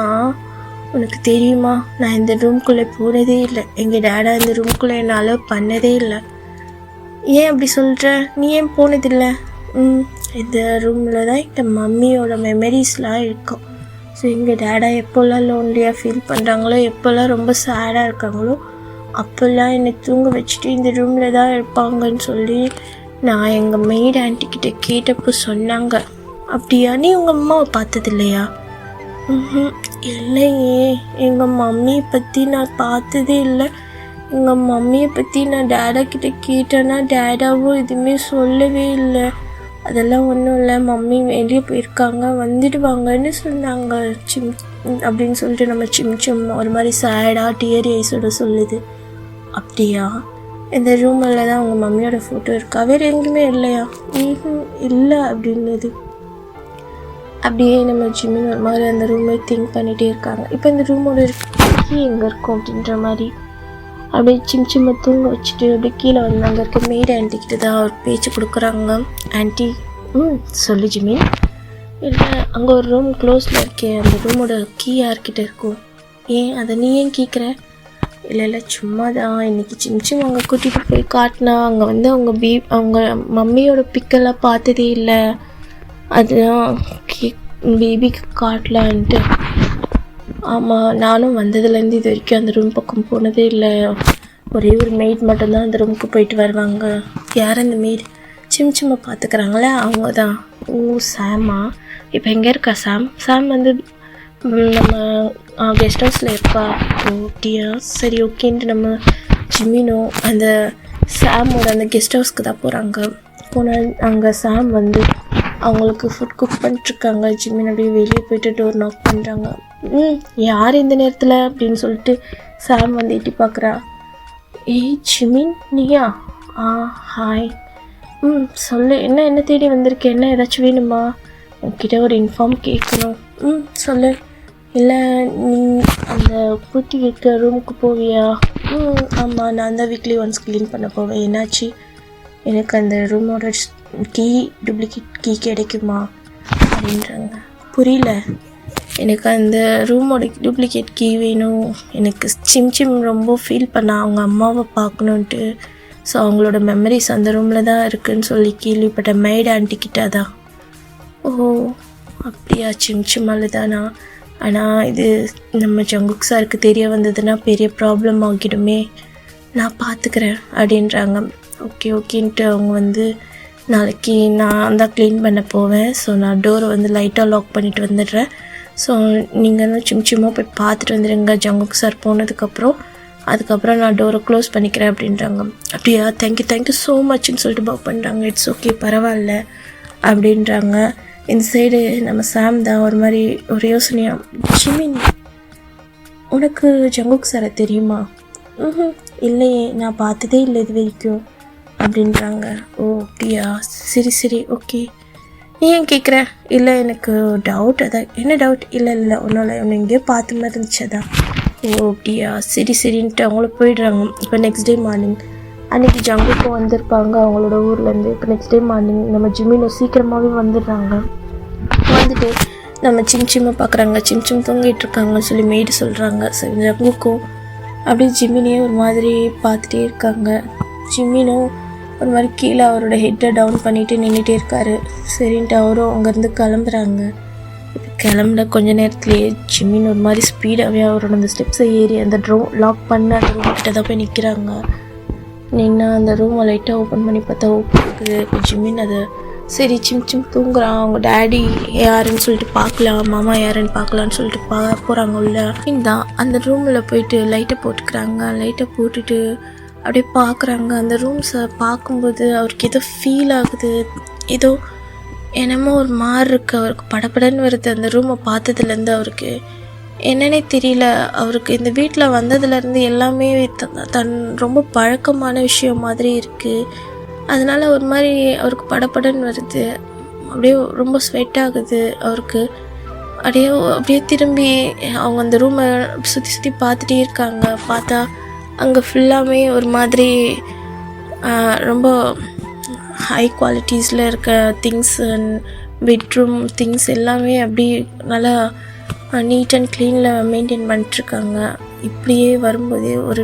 [SPEAKER 1] உனக்கு தெரியுமா, நான் இந்த ரூம்குள்ளே போனதே இல்லை. எங்கள் டேடா இந்த ரூம்குள்ளே என்னை அலோவ் பண்ணதே இல்லை. ஏன் அப்படி சொல்கிற? நீ ஏன் போனதில்லை? இந்த ரூமில் தான் எங்கள் மம்மியோட மெமரிஸ்லாம் இருக்கும். ஸோ எங்கள் டேடா எப்போல்லாம் லோன்லியாக ஃபீல் பண்ணுறாங்களோ, எப்போல்லாம் ரொம்ப சேடாக இருக்காங்களோ, அப்போல்லாம் என்னை தூங்க வச்சுட்டு இந்த ரூமில் தான் இருப்பாங்கன்னு சொல்லி நான் எங்கள் மெய்ட் ஆன்ட்டிக்கிட்ட கேட்டப்போ சொன்னாங்க. அப்படியா? நீ உங்கள் அம்மாவை பார்த்தது இல்லையா? இல்லையே, எங்கள் மம்மியை பற்றி நான் பார்த்ததே இல்லை. எங்கள் மம்மியை பற்றி நான் டேடா கிட்டே கேட்டேன்னா டேடாவும் எதுவுமே சொல்லவே இல்லை. அதெல்லாம் ஒன்றும் இல்லை, மம்மி வெளியே போயிருக்காங்க, வந்துடுவாங்கன்னு சொன்னாங்க சிம் அப்படின்னு சொல்லிட்டு நம்ம சிம் ஒரு மாதிரி சேடாக டியர் ஐஸோட சொல்லுது. அப்படியா? இந்த ரூமில் தான் உங்கள் மம்மியோட ஃபோட்டோ இருக்கா? வேறு எங்கேயுமே இல்லையா? இல்லை அப்படின்னது. அப்படியே நம்ம ஜிமின் ஒரு மாதிரி அந்த ரூமை திங்க் பண்ணிகிட்டே இருக்காங்க. இப்போ இந்த ரூமோட கீ எங்கே இருக்கும் அப்படின்ற மாதிரி அப்படியே சிம்மை தூங்க வச்சுட்டு அப்படியே கீழே வந்து அங்கே இருக்க மெய்டு ஆன்ட்டிக்கிட்ட தான் அவர் பேச்சு கொடுக்குறாங்க. ஆன்ட்டி, சொல்லு ஜிமின். இல்லை, அங்கே ஒரு ரூம் க்ளோஸில் இருக்கே, அந்த ரூமோட கீ யார்கிட்ட இருக்கும்? ஏன் அதை நீ ஏன் கேட்குற? இல்லை, சும்மா தான். இன்றைக்கி சிம் அங்கே கூட்டிகிட்டு போய் காட்டினா அங்கே வந்து அவங்க மம்மியோட பிக்கெல்லாம் பார்த்ததே இல்லை. அதுதான் பேபிக்கு காட்டலான்ட்டு. ஆமாம், நானும் வந்ததுலேருந்து இது வரைக்கும் அந்த ரூம் பக்கம் போனதே இல்லை. ஒரே ஒரு மெய்ட் மட்டும்தான் அந்த ரூமுக்கு போயிட்டு வருவாங்க. யார் அந்த மெய்ட்? சிம்மை பார்த்துக்கிறாங்களே, அவங்க தான். ஓ, சாமா. இப்போ எங்கே இருக்கா சாம் வந்து நம்ம கெஸ்ட் ஹவுஸில் இருப்பா. ஓகேயா, சரி ஓகேன்ட்டு நம்ம ஜிமினோ அந்த சாமோட அந்த கெஸ்ட் ஹவுஸ்க்கு தான் போகிறாங்க. போனால் அங்கே சாம் வந்து அவங்களுக்கு ஃபுட் குக் பண்ணிட்டுருக்காங்க. ஜிமின் அப்படியே வெளியே போய்ட்டு டோர் நாக் பண்ணுறாங்க. யார் இந்த நேரத்தில் அப்படின்னு சொல்லிட்டு சாம் வந்து எட்டி பார்க்குறா. ஏய் ஜிமின், நீயா? ஹாய். சொல்லு, என்ன தேடி வந்திருக்கேன்? என்ன ஏதாச்சும் வேணுமா? உன்கிட்ட ஒரு இன்ஃபார்ம் கேட்கணும். சொல்லு. இல்லை, நீ அந்த பூட்டி வைக்க ரூமுக்கு போவியா? ஆமாம், நான் தான் வீக்லி ஒன்ஸ் க்ளீன் பண்ண போவேன். என்னாச்சு? எனக்கு அந்த ரூமோட டூப்ளிகேட் கீ கிடைக்குமா அப்படின்றாங்க. புரியல. எனக்கு அந்த ரூமோட டூப்ளிகேட் கீ வேணும். எனக்கு சிம் ரொம்ப ஃபீல் பண்ணா அவங்க அம்மாவை பார்க்கணுன்ட்டு. ஸோ அவங்களோட மெமரிஸ் அந்த ரூமில் தான் இருக்குதுன்னு சொல்லி கேள்விப்பட்ட மெய்ட் ஆன்ட்டிக்கிட்ட தான். ஓ அப்படியா? சிம்மால் தானா? ஆனால் இது நம்ம ஜங்குக் சாருக்கு தெரிய வந்ததுன்னா பெரிய ப்ராப்ளம் ஆகிடுமே. நான் பார்த்துக்கிறேன் அப்படின்றாங்க. ஓகேன்ட்டு அவங்க வந்து நாளைக்கு நான் தான் க்ளீன் பண்ண போவேன். ஸோ நான் டோரை வந்து லைட்டாக லாக் பண்ணிவிட்டு வந்துடுறேன். ஸோ நீங்களும் சிம்மாக போய் பார்த்துட்டு வந்துடுங்க ஜங்குக் சார் அதுக்கப்புறம் நான் டோரை க்ளோஸ் பண்ணிக்கிறேன் அப்படின்றாங்க. அப்படியா? தேங்க்யூ ஸோ மச்ன்னு சொல்லிட்டு பவ் பண்ணுறாங்க. இட்ஸ் ஓகே, பரவாயில்ல அப்படின்றாங்க. இந்த சைடு நம்ம சாம் தான் ஒரு மாதிரி ஒரு யோசனையாக, ஜிமின் உனக்கு ஜங்குக் சாரை தெரியுமா? இல்லையே, நான் பார்த்ததே இல்லை இது வரைக்கும் அப்படின்றாங்க. ஓ அப்படியா, சரி ஓகே. நீ ஏன் கேட்குற? இல்லை, எனக்கு டவுட். அதான். என்ன டவுட்? இல்லை ஒன்றும் இல்லை, ஒன்று எங்கேயோ பார்த்த மாதிரி இருந்துச்சு அதான். ஓ அப்படியா, சரின்ட்டு அவங்களும் போயிடுறாங்க. இப்போ நெக்ஸ்ட் டே மார்னிங் அன்றைக்கி ஜங்குக்கும் வந்திருப்பாங்க அவங்களோட ஊர்லேருந்து. இப்போ நெக்ஸ்ட் டே மார்னிங் நம்ம ஜிமினோ சீக்கிரமாகவே வந்துடுறாங்க. வந்துட்டு நம்ம சிம்மை பார்க்குறாங்க. சிம் தூங்கிட்டு இருக்காங்கன்னு சொல்லி மெய்டு சொல்கிறாங்க. சரி, ஜங்குக்கும் அப்படியே ஜிமினியே ஒரு மாதிரி பார்த்துட்டே இருக்காங்க. ஜிமினும் ஒரு மாதிரி கீழே அவரோட ஹெட்டை டவுன் பண்ணிவிட்டு நின்றுட்டே இருக்காரு. சரின்ட்டு அவரும் அங்கேருந்து கிளம்புறாங்க. இப்போ கிளம்புன கொஞ்ச நேரத்துலேயே ஜிமின் ஒரு மாதிரி ஸ்பீடாகவே அவரோட அந்த ஸ்டெப்ஸை ஏறி அந்த லாக் பண்ண அந்த ரூம் கிட்ட தான் போய் நிற்கிறாங்க. நின்று அந்த ரூமை லைட்டாக ஓப்பன் பண்ணி பார்த்தா ஓப்பன் இருக்குது. ஜிமின் அதை சரி சிம் தூங்குறான், அவங்க டேடி யாருன்னு சொல்லிட்டு பார்க்கலாம், மாமா யாருன்னு பார்க்கலான்னு சொல்லிட்டு போகிறாங்க உள்ள. தான் அந்த ரூமில் போயிட்டு லைட்டை போட்டுக்கிறாங்க. லைட்டை போட்டுட்டு அப்படியே பார்க்குறாங்க. அந்த ரூம்ஸை பார்க்கும்போது அவருக்கு ஏதோ ஃபீல் ஆகுது, ஏதோ என்னமோ ஒரு மாதிரி இருக்குது. அவருக்கு படப்படன்னு வருது அந்த ரூமை பார்த்ததுலேருந்து. அவருக்கு என்னன்னே தெரியல. அவருக்கு இந்த வீட்டில் வந்ததுலேருந்து எல்லாமே தன் ரொம்ப பழக்கமான விஷயம் மாதிரி இருக்குது. அதனால ஒரு மாதிரி அவருக்கு படப்படன்னு வருது, அப்படியே ரொம்ப ஸ்வெட் ஆகுது அவருக்கு. அப்படியே திரும்பி அவங்க அந்த ரூமை சுற்றி பார்த்துட்டே இருக்காங்க. பார்த்தா அங்கே ஃபுல்லாமே ஒரு மாதிரி ரொம்ப ஹை குவாலிட்டிஸில் இருக்க திங்ஸ் அண்ட் பெட்ரூம் திங்ஸ் எல்லாமே அப்படி நல்லா நீட் அண்ட் க்ளீனில் மெயின்டைன் பண்ணிட்டுருக்காங்க. இப்படியே வரும்போதே ஒரு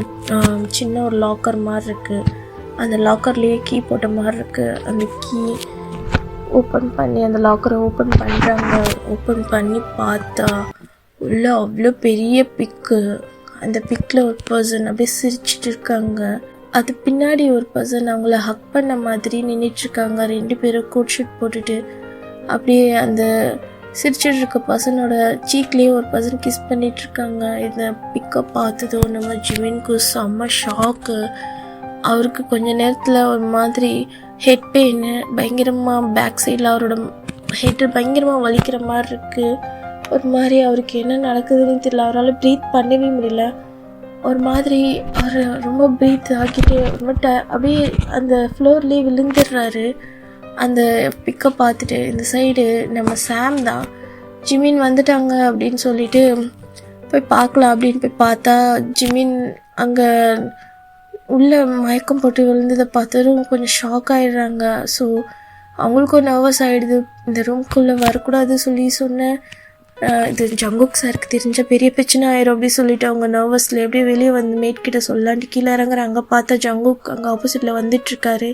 [SPEAKER 1] சின்ன ஒரு லாக்கர் மாதிரி இருக்குது. அந்த லாக்கர்லேயே கீ போட்ட மாதிரி இருக்குது. அந்த கீ ஓப்பன் பண்ணி அந்த லாக்கரை ஓப்பன் பண்ணுறாங்க. ஓப்பன் பண்ணி பார்த்தா உள்ள அவ்வளோ பெரிய பிக்கு. அந்த பிக்கில் ஒரு பர்சன் அப்படியே சிரிச்சிட்டு இருக்காங்க. அது பின்னாடி ஒரு பர்சன் அவங்கள ஹக் பண்ண மாதிரி நின்றுட்டுருக்காங்க. 2 பேரும் கோட் ஷூட் போட்டுட்டு அப்படியே அந்த சிரிச்சிட்டு இருக்க பர்சனோட சீக்லேயே ஒரு பர்சன் கிஸ் பண்ணிகிட்ருக்காங்க. இந்த பிக்கப் பார்த்ததும் நம்ம ஜிமின்க்கு செம்ம ஷாக்கு. அவருக்கு கொஞ்ச நேரத்தில் ஒரு மாதிரி ஹெட் பெயின் பயங்கரமாக, பேக் சைடில் அவரோட ஹெட்டு பயங்கரமாக வலிக்கிற மாதிரி இருக்குது. ஒரு மாதிரி அவருக்கு என்ன நடக்குதுன்னு தெரியல. அவரால் ப்ரீத் பண்ணவே முடியல. ஒரு மாதிரி அவர் ரொம்ப ப்ரீத் ஆக்கிட்டு அப்படியே அந்த ஃப்ளோர்லேயே விழுந்துடுறாரு. அந்த பிக்கப் பார்த்துட்டு இந்த சைடு நம்ம சாம் தான் ஜிமின் வந்துட்டாங்க அப்படின்னு சொல்லிட்டு போய் பார்க்கலாம் அப்படின்னு போய் பார்த்தா ஜிமின் அங்கே உள்ள மயக்கம் போட்டு விழுந்ததை பார்த்ததும் கொஞ்சம் ஷாக் ஆகிடுறாங்க. ஸோ அவங்களுக்கும் நர்வஸ் ஆகிடுது. இந்த ரூம்குள்ளே வரக்கூடாது சொல்லி சொன்னேன். இது ஜங்குக் சாருக்கு தெரிஞ்ச பெரிய பிரச்சனை ஆயிரும் அப்படின்னு சொல்லிட்டு அவங்க நர்வஸில் எப்படியே வெளியே வந்து மேட்கிட்ட சொல்லான்ட்டு கீழே இறங்குறாங்க. பார்த்தா ஜங்குக் அங்கே ஆப்போசிட்டில் வந்துட்டுருக்காரு.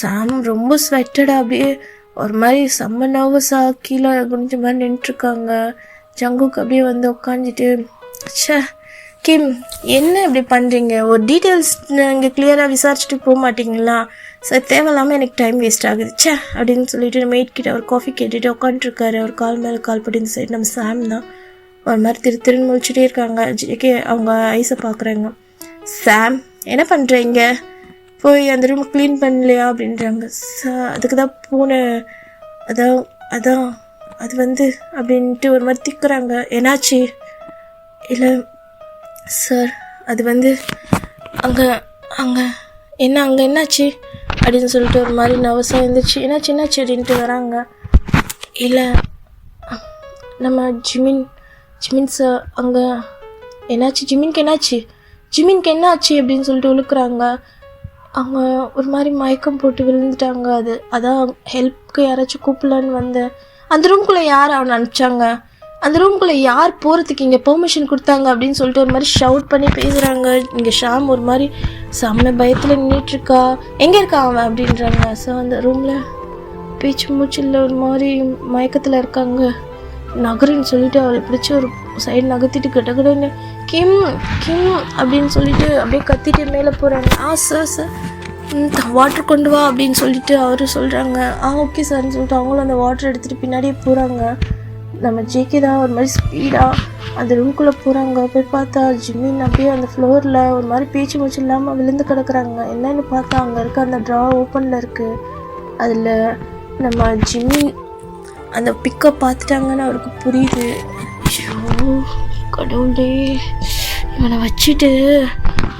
[SPEAKER 1] சாம் ரொம்ப ஸ்வெட்டடாக அப்படியே ஒரு மாதிரி செம்ம நர்வஸாக கீழே குனிஞ்ச மாதிரி நின்றுட்டுருக்காங்க. ஜங்குக் அப்படியே வந்து உட்காந்துட்டு, ச்சே கிம் என்ன இப்படி பண்ணுறீங்க, ஒரு டீட்டெயில்ஸ் நீங்கள் கிளியராக விசாரிச்சுட்டு போக மாட்டிங்களா, சார் தேவையில்லாமல் எனக்கு டைம் வேஸ்ட் ஆகுது ச்சே அப்படின்னு சொல்லிட்டு மெய்ட் கிட்ட ஒரு காஃபி கேட்டுட்டு உட்காந்துருக்காரு. அவர் கால் மேலே கால் போட்டு இந்த சைடு நம்ம சாம் தான் ஒரு மாதிரி திருன்னு முழிச்சிட்டே இருக்காங்க. ஜேகே அவங்க ஐஸை பார்க்குறாங்க. சாம் என்ன பண்ணுறீங்க, போய் அந்த ரூம் க்ளீன் பண்ணலையா அப்படின்றாங்க. அதுக்கு தான் போனேன், அதான் அது வந்து அப்படின்ட்டு ஒரு மாதிரி திக்குறாங்க. என்னாச்சு? இல்லை சார் அது வந்து அங்கே என்னாச்சு அப்படின்னு சொல்லிட்டு ஒரு மாதிரி நர்வஸாக இருந்துச்சு. என்னாச்சு அப்படின்ட்டு வராங்க. இல்லை நம்ம ஜிமின் சார் அங்கே என்னாச்சு, ஜிமின்க்கு என்னாச்சு அப்படின்னு சொல்லிட்டு இழுக்கிறாங்க. அவங்க ஒரு மாதிரி மயக்கம் போட்டு விழுந்துட்டாங்க. அதான் ஹெல்ப்புக்கு யாராச்சும் கூப்பிடலான்னு வந்தேன். அந்த ரூம்குள்ளே யார் அவனை அனுப்பிச்சாங்க, அந்த ரூம்குள்ளே யார் போகிறதுக்கு இங்கே பெர்மிஷன் கொடுத்தாங்க அப்படின்னு சொல்லிட்டு ஒரு மாதிரி ஷவுட் பண்ணி பேசுகிறாங்க. இங்கே ஷாம் ஒரு மாதிரி செம்ம பயத்தில் நின்றுட்டுருக்கா. எங்கே இருக்கா அவன் அப்படின்றாங்க. ஸோ அந்த ரூமில் பேச்சு மூச்சில் ஒரு மாதிரி மயக்கத்தில் இருக்காங்க. நகருன்னு சொல்லிட்டு அவளை பிடிச்சி ஒரு சைடு நகர்த்திட்டு கிட்டன்னு கிம் அப்படின்னு சொல்லிட்டு அப்படியே கத்திட்டு மேலே போகிறாங்க. சார் வாட்டர் கொண்டு வா அப்படின்னு சொல்லிட்டு அவரு சொல்கிறாங்க. ஓகே சார்ன்னு சொல்லிட்டு அவங்களும் அந்த வாட்டர் எடுத்துகிட்டு பின்னாடியே போகிறாங்க. நம்ம ஜேகே தான் ஒரு மாதிரி ஸ்பீடாக அந்த ரூம்குள்ளே போகிறாங்க. போய் பார்த்தா ஜிமின் அப்படியே அந்த ஃப்ளோரில் ஒரு மாதிரி பேச்சு மூச்சு இல்லாமல் விழுந்து கிடக்குறாங்க. என்னன்னு பார்த்தா அங்கே இருக்க அந்த ட்ரா ஓப்பனில் இருக்குது. அதில் நம்ம ஜிமின் அந்த பிக்கை பார்த்துட்டாங்கன்னு அவருக்கு புரியுது. ஐயோ கடவுளே இவனை வச்சுட்டு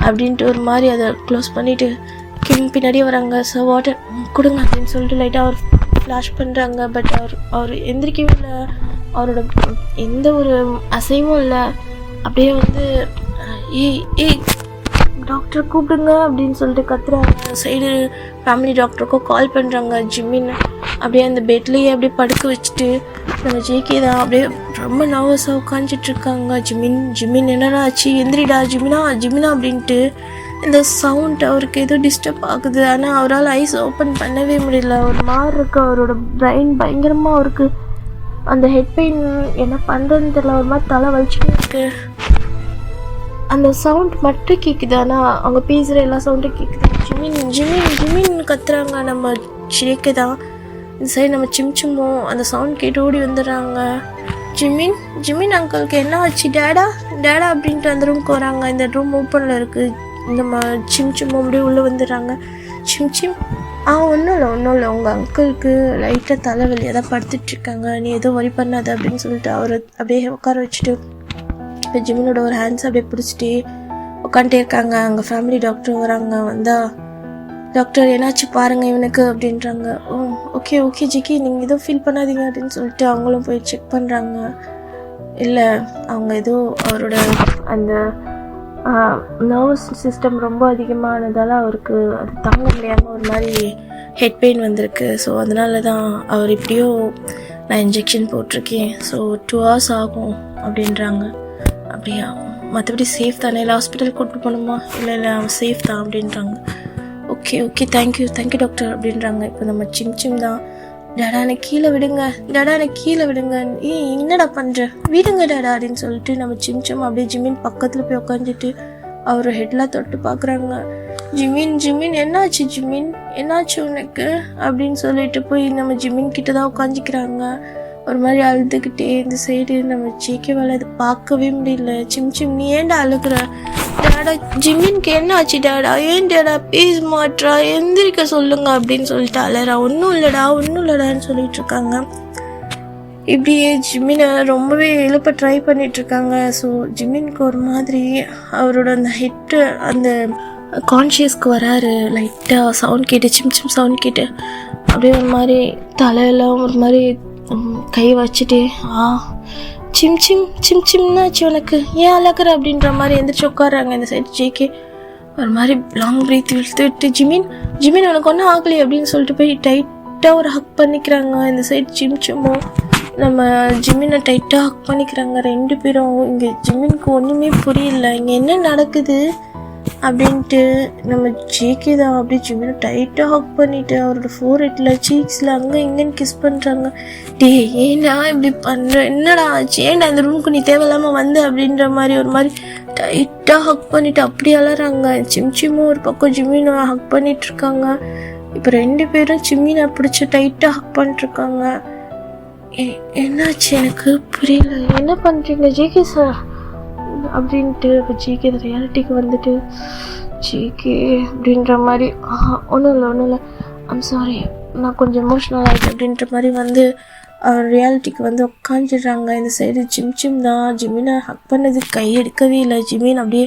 [SPEAKER 1] அப்படின்ட்டு ஒரு மாதிரி அதை க்ளோஸ் பண்ணிவிட்டு கிம் பின்னாடியே வராங்க. ஸோ வாட்டர் கொடுங்க அப்படின்னு சொல்லிட்டு லைட்டாக அவர் ஃப்ளாஷ் பண்ணுறாங்க. பட் அவர் எந்திரிக்கவே இல்லை. அவரோட எந்த ஒரு அசைவும் இல்லை. அப்படியே வந்து ஏய் டாக்டர் கூப்பிடுங்க அப்படின்னு சொல்லிட்டு கத்துறாங்க. சைடு ஃபேமிலி டாக்டருக்கும் கால் பண்ணுறாங்க. ஜிமின் அப்படியே அந்த பெட்லேயே அப்படியே படுக்க வச்சுட்டு நம்ம ஜேகே தான் அப்படியே ரொம்ப நர்வஸாக உட்காந்துட்ருக்காங்க. ஜிமின் என்னடா ஆச்சு, எந்திரிடா ஜிமினா அப்படின்ட்டு இந்த சவுண்ட் அவருக்கு ஏதோ டிஸ்டர்ப் ஆகுது. ஆனால் அவரால் ஐஸ் ஓப்பன் பண்ணவே முடியல. ஒரு மாதிரி இருக்குது. அவரோட பிரெயின் பயங்கரமாக அவருக்கு அந்த ஹெட் பெயின் என்ன பண்ணுறதுன்னு தெரியல. ஒரு மாதிரி தலை வலிச்சுட்டு இருக்கு. அந்த சவுண்ட் மட்டும் கேட்குது, ஆனால் அவங்க பேசுகிற எல்லா சவுண்டும் கேட்குது. ஜிமின் ஜிமின் ஜிமின் கத்துறாங்க. நம்ம ஜேக்கு தான் இந்த சைடு நம்ம சிம்சிமோ அந்த சவுண்ட் கேட்டு ஓடி வந்துடுறாங்க. ஜிமின் ஜிமின் அங்கிளுக்கு என்ன ஆச்சு, டேடா டேடா அப்படின்ட்டு அந்த ரூமுக்கு வராங்க. இந்த ரூம் ஓப்பனில் இருக்குது. நம்ம சிம்சிமோ அப்படியே உள்ளே வந்துடுறாங்க. சிம்சிம் ஒன்றும் இல்லை உங்கள் அங்கிளுக்கு லைட்டாக தலைவலி தான் படுத்துட்ருக்காங்க, நீ எதுவும் வரி பண்ணாத அப்படின்னு சொல்லிட்டு அவர் அப்படியே உட்கார வச்சுட்டு இப்போ ஜிமினோட ஒரு ஹேண்ட்ஸ் அப்படியே பிடிச்சிட்டு உட்காந்துட்டே இருக்காங்க. அங்கே ஃபேமிலி டாக்டர் வராங்க. வந்தால் டாக்டர் என்னாச்சு பாருங்கள் இவனுக்கு அப்படின்றாங்க. ஓகே ஓகே ஜிக்கி நீங்கள் எதுவும் ஃபீல் பண்ணாதீங்க அப்படின்னு சொல்லிட்டு அவங்களும் போய் செக் பண்ணுறாங்க. இல்லை அவங்க ஏதோ அவரோட அந்த நர்வஸ் சிஸ்டம் ரொம்ப அதிகமானதால் அவருக்கு அது தாங்க முடியாமல் ஒரு மாதிரி ஹெட் பெயின் வந்திருக்கு. ஸோ அதனால தான் அவர் இப்படியோ நான் இன்ஜெக்ஷன் போட்டிருக்கேன். ஸோ 2 hours ஆகும் அப்படின்றாங்க. அப்படியா, மற்றபடி சேஃப் தானே, இல்லை ஹாஸ்பிட்டல் கூப்பிட்டு போகணுமா? இல்லை அவன் சேஃப் தான் அப்படின்றாங்க. ஓகே ஓகே தேங்க்யூ டாக்டர் அப்படின்றாங்க. இப்போ நம்ம சிம் தான், டேடா எனக்கு கீழே விடுங்க, டேடா எனக்கு கீழே விடுங்க, என்னடா பண்ணுற, விடுங்க டேடா அப்படின்னு சொல்லிட்டு நம்ம சிம் அப்படியே ஜிமின் பக்கத்தில் போய் உட்காந்துட்டு அவர் ஹெட்லாம் தொட்டு பார்க்குறாங்க. ஜிமின் என்னாச்சு, ஜிமின் என்னாச்சு உனக்கு அப்படின்னு சொல்லிட்டு போய் நம்ம ஜிமின் கிட்ட தான் உட்காந்துக்கிறாங்க. ஒரு மாதிரி அழுதுகிட்டே இந்த சைடு நம்ம ஜேகேவால் அது பார்க்கவே முடியல. சிம் நீ ஏன்டா அழுகுற, டேடா ஜிமின்க்கு என்ன ஆச்சு டேடா, ஏன் டேடா பேச மாட்றா, எந்திரிக்க சொல்லுங்க அப்படின்னு சொல்லிட்டு அலறா. ஒன்றும் இல்லடான்னு சொல்லிட்டு இருக்காங்க. இப்படியே ஜிமினை ரொம்பவே எழுப்ப ட்ரை பண்ணிட்டு இருக்காங்க. ஸோ ஜிமின்க்கு ஒரு மாதிரி அவரோட அந்த ஹெட்டு அந்த கான்ஷியஸ்க்கு வராரு. லைட்டாக சவுண்ட் கேட்டு சிம் சவுண்ட் கேட்டு அப்படியே ஒரு மாதிரி தலையெல்லாம் ஒரு மாதிரி கை வச்சுட்டு சிம்னாச்சு உனக்கு, ஏன் அழகுற அப்படின்ற மாதிரி எந்திரிச்சு உட்காடுறாங்க. இந்த சைடு ஜேகே ஒரு மாதிரி லாங் பிரீத் இழுத்துட்டு ஜிமின் உனக்கு ஒன்றும் ஆகலையே அப்படின்னு சொல்லிட்டு போய் டைட்டாக ஒரு ஹக் பண்ணிக்கிறாங்க. இந்த சைடு சிம்மும் நம்ம ஜிமினை டைட்டாக ஹக் பண்ணிக்கிறாங்க 2 பேரும். இங்கே ஜிமினுக்கு ஒன்றுமே புரியல, இங்கே என்ன நடக்குது அப்படின்ட்டு. நம்ம ஜேகே தான் அப்படியே ஜிமினை டைட்டாக ஹக் பண்ணிட்டு அவரோட ஃபோர்ஹெட்டில் சீக்ஸில் அங்கே இங்கேன்னு கிஸ் பண்ணுறாங்க. ஏன்டா இப்படி பண்ணுற, என்னடா ஆச்சு, ஏன்டா இந்த ரூமுக்கு நீ தேவையில்லாமல் வந்த அப்படின்ற மாதிரி ஒரு மாதிரி டைட்டாக ஹக் பண்ணிட்டு அப்படி அலறாங்க. சிம்மும் ஒரு பக்கம் ஜிமினை ஹக் பண்ணிட்டு இருக்காங்க. இப்போ 2 பேரும் சிம்மினை பிடிச்சி டைட்டாக ஹக் பண்ணிட்டுருக்காங்க. என்னாச்சு எனக்கு புரியல, என்ன பண்ணுறீங்க ஜேகே சார் அப்படின்ட்டு. இப்போ ஜேகே ரியாலிட்டிக்கு வந்துட்டு ஜேகே அப்படின்ற மாதிரி ஒன்றும் இல்லை ஐம் சாரி நான் கொஞ்சம் எமோஷ்னல் ஆகிட்டேன் அப்படின்ற மாதிரி வந்து ரியாலிட்டிக்கு வந்து உட்காந்துடுறாங்க. இந்த சைடு சிம் தான் ஜிமினை ஹக் பண்ணது கை எடுக்கவே இல்லை. ஜிமின் அப்படியே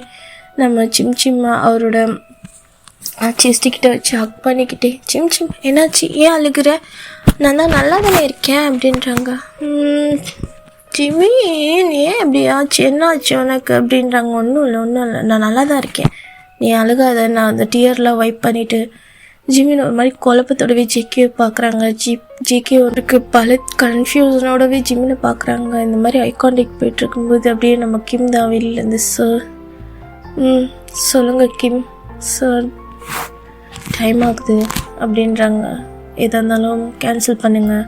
[SPEAKER 1] நம்ம சிம் அவரோட செஸ்டிக்கிட்ட வச்சு ஹக் பண்ணிக்கிட்டே சிம் என்னாச்சு, ஏன் அழுகுற, நான் தான் நல்லா தானே இருக்கேன் அப்படின்றாங்க. ஜிமின் ஏன் அப்படி ஆச்சு, என்ன ஆச்சு உனக்கு அப்படின்றாங்க. ஒன்றும் இல்லை நான் நல்லா தான் இருக்கேன், நீ அழுகாத. நான் அந்த டியர்லாம் வைப் பண்ணிவிட்டு ஜிமின் ஒரு மாதிரி குழப்பத்தோடவே ஜேகே பார்க்குறாங்க. ஜேகே ஒருக்கு பல கன்ஃபியூஷனோடவே ஜிமினை பார்க்குறாங்க. இந்த மாதிரி ஐகான்டிக் போயிட்டுருக்கும்போது அப்படியே நம்ம கிம் தான் வெளியிலேருந்து சார் சொல்லுங்கள் கிம் சார் டைம் ஆகுது அப்படின்றாங்க. எதாக இருந்தாலும் கேன்சல் பண்ணுங்கள்,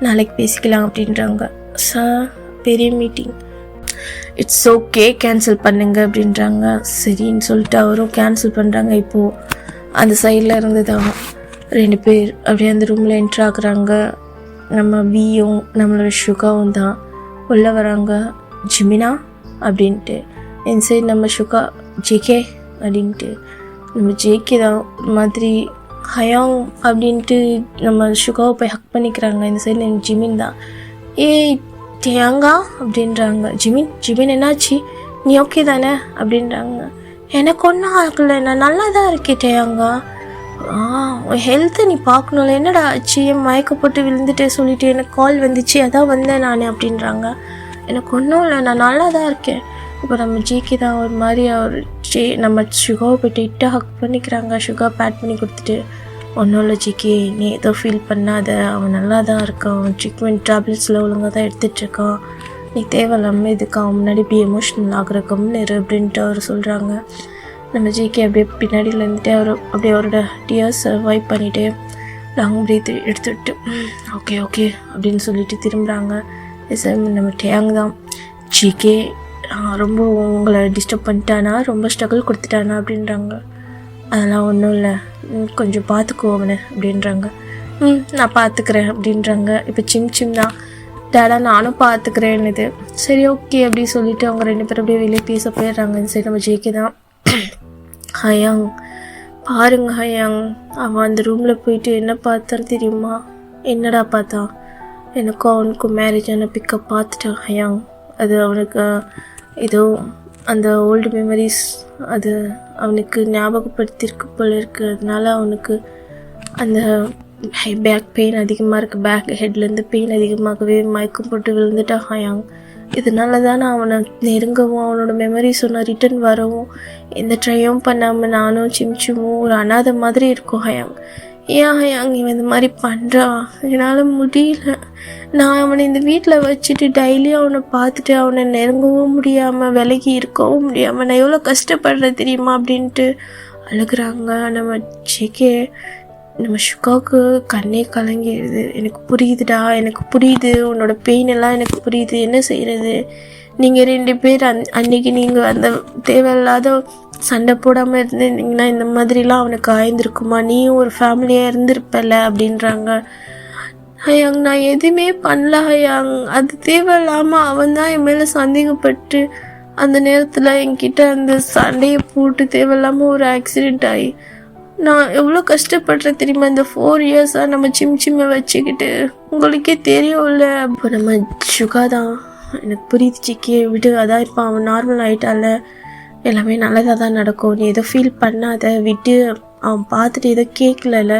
[SPEAKER 1] நாளைக்கு பேசிக்கலாம் அப்படின்றாங்க. சார் பெரிய மீட்டிங், இட்ஸ் ஓகே கேன்சல் பண்ணுங்க அப்படின்றாங்க. சரின்னு சொல்லிட்டு அவரும் கேன்சல் பண்ணுறாங்க. இப்போது அந்த சைடில் இருந்து தான் 2 பேர் அப்படியே அந்த ரூமில் என்ட்ரு ஆகுறாங்க. நம்ம பியும் நம்மளோட சுகாவும் தான் உள்ளே வராங்க. ஜிமினா அப்படின்ட்டு இந்த சைடு நம்ம சுகா ஜேகே அப்படின்ட்டு நம்ம ஜேகே தான் மாதிரி ஹயாங் அப்படின்ட்டு நம்ம சுகாவை போய் ஹக் பண்ணிக்கிறாங்க. இந்த சைடில் எனக்கு ஜிமின் தான் ஏய் டேயாங்கா அப்படின்றாங்க. ஜிமின் என்னாச்சு, நீ ஓகே தானே அப்படின்றாங்க. எனக்கு ஒன்றும் ஆகலை, நான் நல்லா தான் இருக்கேன் டேயாங்கா. உன் ஹெல்த்தை நீ பார்க்கணும்ல, என்னடா ஆச்சு, என் மயக்கப்பட்டு விழுந்துட்டே சொல்லிட்டு எனக்கு கால் வந்துச்சு, அதான் வந்தேன் நான் அப்படின்றாங்க. எனக்கு ஒன்றும் இல்லை, நான் நல்லா தான் இருக்கேன். இப்போ நம்ம ஜேகே தான் ஒரு மாதிரி அவர் நம்ம சுகாவை போய்ட்டு இட்டாக ஹக் பண்ணிக்கிறாங்க. சுகா பேட் பண்ணி கொடுத்துட்டு ஒன்றும் இல்லை ஜேகே, நீ ஏதோ ஃபீல் பண்ணாத, அவன் நல்லா தான் இருக்கான், அவன் ட்ரீட்மெண்ட் டேப்லெட்ஸில் ஒழுங்காக தான் எடுத்துகிட்ருக்கான், நீ தேவையில்லாமல் இதுக்கு அவன் முன்னாடி இப்படி எமோஷ்னல் ஆகிற கம்னு அப்படின்ட்டு அவர் சொல்கிறாங்க. நம்ம ஜேகே அப்படியே பின்னாடியில் இருந்துட்டு அவர் அப்படியே அவரோட டியர்ஸை வைப் பண்ணிவிட்டு லாங் பிரீத் எடுத்துவிட்டு ஓகே அப்படின்னு சொல்லிட்டு திரும்புகிறாங்க. நம்ம டேங் தான் ஜேகே ரொம்ப உங்களை டிஸ்டர்ப் பண்ணிட்டானா, ரொம்ப ஸ்ட்ரகிள் கொடுத்துட்டானா அப்படின்றாங்க. அதெல்லாம் ஒன்றும் இல்லை, கொஞ்சம் பார்த்துக்கோ அவனை அப்படின்றாங்க. நான் பார்த்துக்கிறேன் அப்படின்றாங்க. இப்போ சிம் தான், டேடா நானும் பார்த்துக்கிறேன்னுது. சரி ஓகே அப்படி சொல்லிவிட்டு அவங்க 2 பேரும் அப்படியே வெளியே பேச போயிடுறாங்க. இந்த சைடு நம்ம ஜேகே தான், ஹயாங் பாருங்க ஹயாங், அவன் அந்த ரூமில் போயிட்டு என்ன பார்த்தான்னு தெரியுமா? என்னடா பார்த்தான்? எனக்கும் அவனுக்கும் மேரேஜ் ஆன பிக்கப் பார்த்துட்டான் ஹயாங். அது அவனுக்கு ஏதோ அந்த ஓல்டு மெமரிஸ் அது அவனுக்கு ஞாபகப்படுத்தியிருக்கு போல இருக்குது. அதனால அவனுக்கு அந்த பேக் பெயின் அதிகமாக இருக்குது, பேக் ஹெட்லேருந்து பெயின் அதிகமாகவே மயக்கம் போட்டு விழுந்துட்டான் ஹயாங். இதனால தான் நான் அவனை நெருங்கவும் அவனோட மெமரிஸ் ஒன்று ரிட்டன் வரவும் எந்த ட்ரையும் பண்ணாமல் நானும் சிம்சுமும் ஒரு அனாதை மாதிரி இருக்கும் ஹயாங். ஏன் ஹயாங் இவன் இந்த மாதிரி பண்ணுறான்? என்னால் முடியல. நான் அவனை இந்த வீட்டில் வச்சுட்டு டெய்லியும் அவனை பார்த்துட்டு அவனை நெருங்கவும் முடியாமல் விலகி இருக்கவும் முடியாமல் நான் எவ்வளோ கஷ்டப்படுறேன் தெரியுமா அப்படின்ட்டு அழுகுறாங்க. நம்ம ஜேகே நம்ம சுகாவுக்கு கண்ணே கலங்கிடுது. எனக்கு புரியுதுடா, எனக்கு புரியுது, உன்னோட பெயின் எல்லாம் எனக்கு புரியுது, என்ன செய்கிறது? நீங்கள் 2 பேர் அன்னைக்கு நீங்கள் அந்த தேவையில்லாத சண்டை போடாமல் இருந்திருந்தீங்கன்னா இந்த மாதிரிலாம் அவனுக்கு ஆயிருந்திருக்குமா? நீயும் ஒரு ஃபேமிலியாக இருந்திருப்பல அப்படின்றாங்க. ஹயாங் நான் எதுவுமே பண்ணல ஹயாங், அது தேவையில்லாமல் அவன் தான் என் மேலே சந்தேகப்பட்டு அந்த நேரத்தில் என்கிட்ட அந்த சண்டையை போட்டு தேவையில்லாமல் ஒரு ஆக்சிடெண்ட் ஆகி நான் எவ்வளோ கஷ்டப்படுறேன் தெரியுமா? இந்த 4 இயர்ஸாக நம்ம சிம்மை வச்சுக்கிட்டு, உங்களுக்கே தெரியும்ல. அப்போ நம்ம சுகா தான், எனக்கு புரியுது சிக்கியை விடு, அதான் இப்போ அவன் நார்மல் ஆகிட்டால, எல்லாமே நல்லதாக தான் நடக்கும், நீ எதோ ஃபீல் பண்ணாத விட்டு. அவன் பார்த்துட்டு எதோ கேட்கல.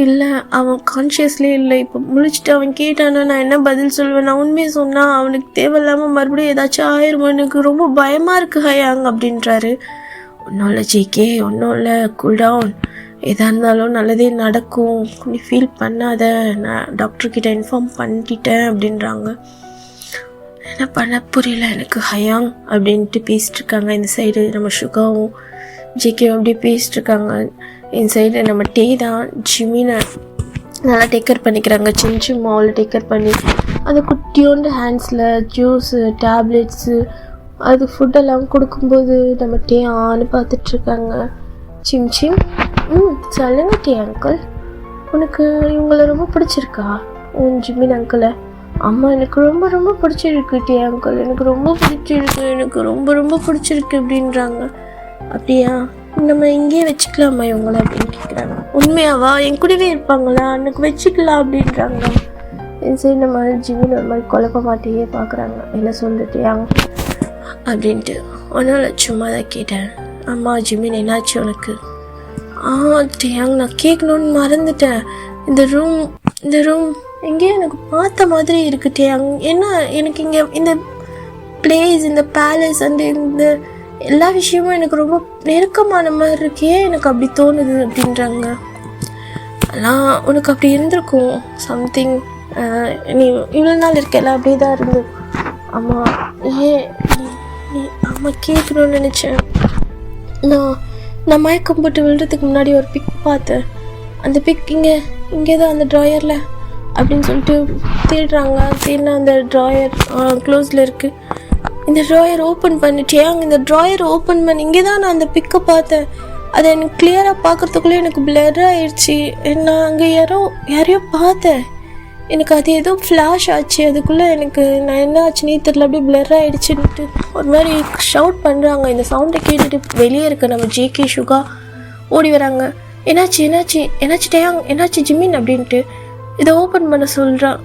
[SPEAKER 1] இல்லை அவன் கான்ஷியஸ்லேயே இல்லை, இப்போ முழிச்சிட்டு அவன் கேட்டானா நான் என்ன பதில் சொல்வேன்? நான் உண்மையை சொன்னால் அவனுக்கு தேவையில்லாமல் மறுபடியும் ஏதாச்சும் ஆயிரும், எனக்கு ரொம்ப பயமாக இருக்குது ஹயாங் அப்படின்றாரு. ஒன்றும் இல்லை ஜேகே, ஒன்றும் இல்லை, கூல்டவுன், எதாக இருந்தாலும் நல்லதே நடக்கும், நீ ஃபீல் பண்ணாத, நான் டாக்டர்கிட்ட இன்ஃபார்ம் பண்ணிட்டேன் அப்படின்றாங்க. என்ன பண்ண புரியல எனக்கு ஹயாங் அப்படின்ட்டு பேசிட்டுருக்காங்க. இந்த சைடு நம்ம சுகாவும் ஜேகே அப்படியே பேசிட்டுருக்காங்க. இந்த சைடு நம்ம டே தான் ஜிமினை நல்லா டேக்கர் பண்ணிக்கிறாங்க. சிம் மாவில் டேக்கர் பண்ணி அந்த குட்டியோண்டு ஹேண்ட்ஸில் ஜூஸு டேப்லெட்ஸு அது ஃபுட்டெல்லாம் கொடுக்கும்போது நம்ம டே ஆன்னு பார்த்துட்ருக்காங்க. சிம் சொல்லுங்க டே அங்கிள், உனக்கு இவங்கள ரொம்ப பிடிச்சிருக்கா? ஜிமின் அங்கிளை? அம்மா எனக்கு ரொம்ப ரொம்ப பிடிச்சிருக்கு டே அங்கிள், எனக்கு ரொம்ப பிடிச்சிருக்கு, எனக்கு ரொம்ப ரொம்ப பிடிச்சிருக்கு அப்படின்றாங்க. அப்படியா, நம்ம இங்கேயே வச்சுக்கலாமா இவங்கள அப்படின்னு கேட்குறாங்க. உண்மையாவா? என் கூடவே இருப்பாங்களா? எனக்கு வச்சுக்கலாம் அப்படின்றாங்க. என் சைடு நம்ம ஜிமின் ஒரு மாதிரி குழப்ப மாட்டேயே பார்க்குறாங்க. என்ன சொல்லிட்டு அப்படின்ட்டு. ஒன்றும் இல்லை, சும்மா தான் கேட்டேன். அம்மா ஜிமின் என்னாச்சு உனக்கு? டேயாங் நான் கேட்கணுன்னு மறந்துட்டேன். இந்த ரூம் எங்கேயோ எனக்கு பார்த்த மாதிரி இருக்கு டேயாங். என்ன எனக்கு இங்கே இந்த பிளேஸ், இந்த பேலஸ் அண்ட் இந்த எல்லா விஷயமும் எனக்கு ரொம்ப நெருக்கமான மாதிரி இருக்கே, எனக்கு அப்படி தோணுது அப்படின்றாங்க. அதெல்லாம் உனக்கு அப்படி இருந்திருக்கும் சம்திங், நீ இவ்வளோ நாள் இருக்கல அப்படியே தான் இருந்து. அம்மா அம்மா கேட்கணும்னு நினச்சேன். நான் மயக்கம் போட்டு விழுறதுக்கு முன்னாடி ஒரு பிக் பார்த்தேன். அந்த பிக் இங்கே தான் அந்த ட்ராயரில் அப்படின்னு சொல்லிட்டு தேடுறாங்க. தேடினா அந்த ட்ராயர் க்ளோஸில் இருக்குது. இந்த ட்ராயர் ஓப்பன் பண்ணிட்டே அங்கே இந்த ட்ராயர் ஓப்பன் பண்ணி இங்கே தான் நான் அந்த பிக்கை பார்த்தேன். அதை எனக்கு கிளியராக பார்க்குறதுக்குள்ளே எனக்கு பிளர் ஆயிடுச்சு. நான் அங்கே யாரையோ பார்த்தேன், எனக்கு அது ஏதோ ஃப்ளாஷ் ஆச்சு. அதுக்குள்ளே எனக்கு நான் என்ன ஆச்சுன்னே தெரியல, அப்படியே பிளர் ஆகிடுச்சுன்ட்டு ஒரு மாதிரி ஷவுட் பண்ணுறாங்க. இந்த சவுண்டை கேட்டுட்டு வெளியே இருக்க நம்ம ஜேகே சுகா ஓடி வராங்க. என்னாச்சு டேயாங், என்னாச்சு ஜிமின் அப்படின்ட்டு இதை ஓப்பன் பண்ண சொல்கிறான்.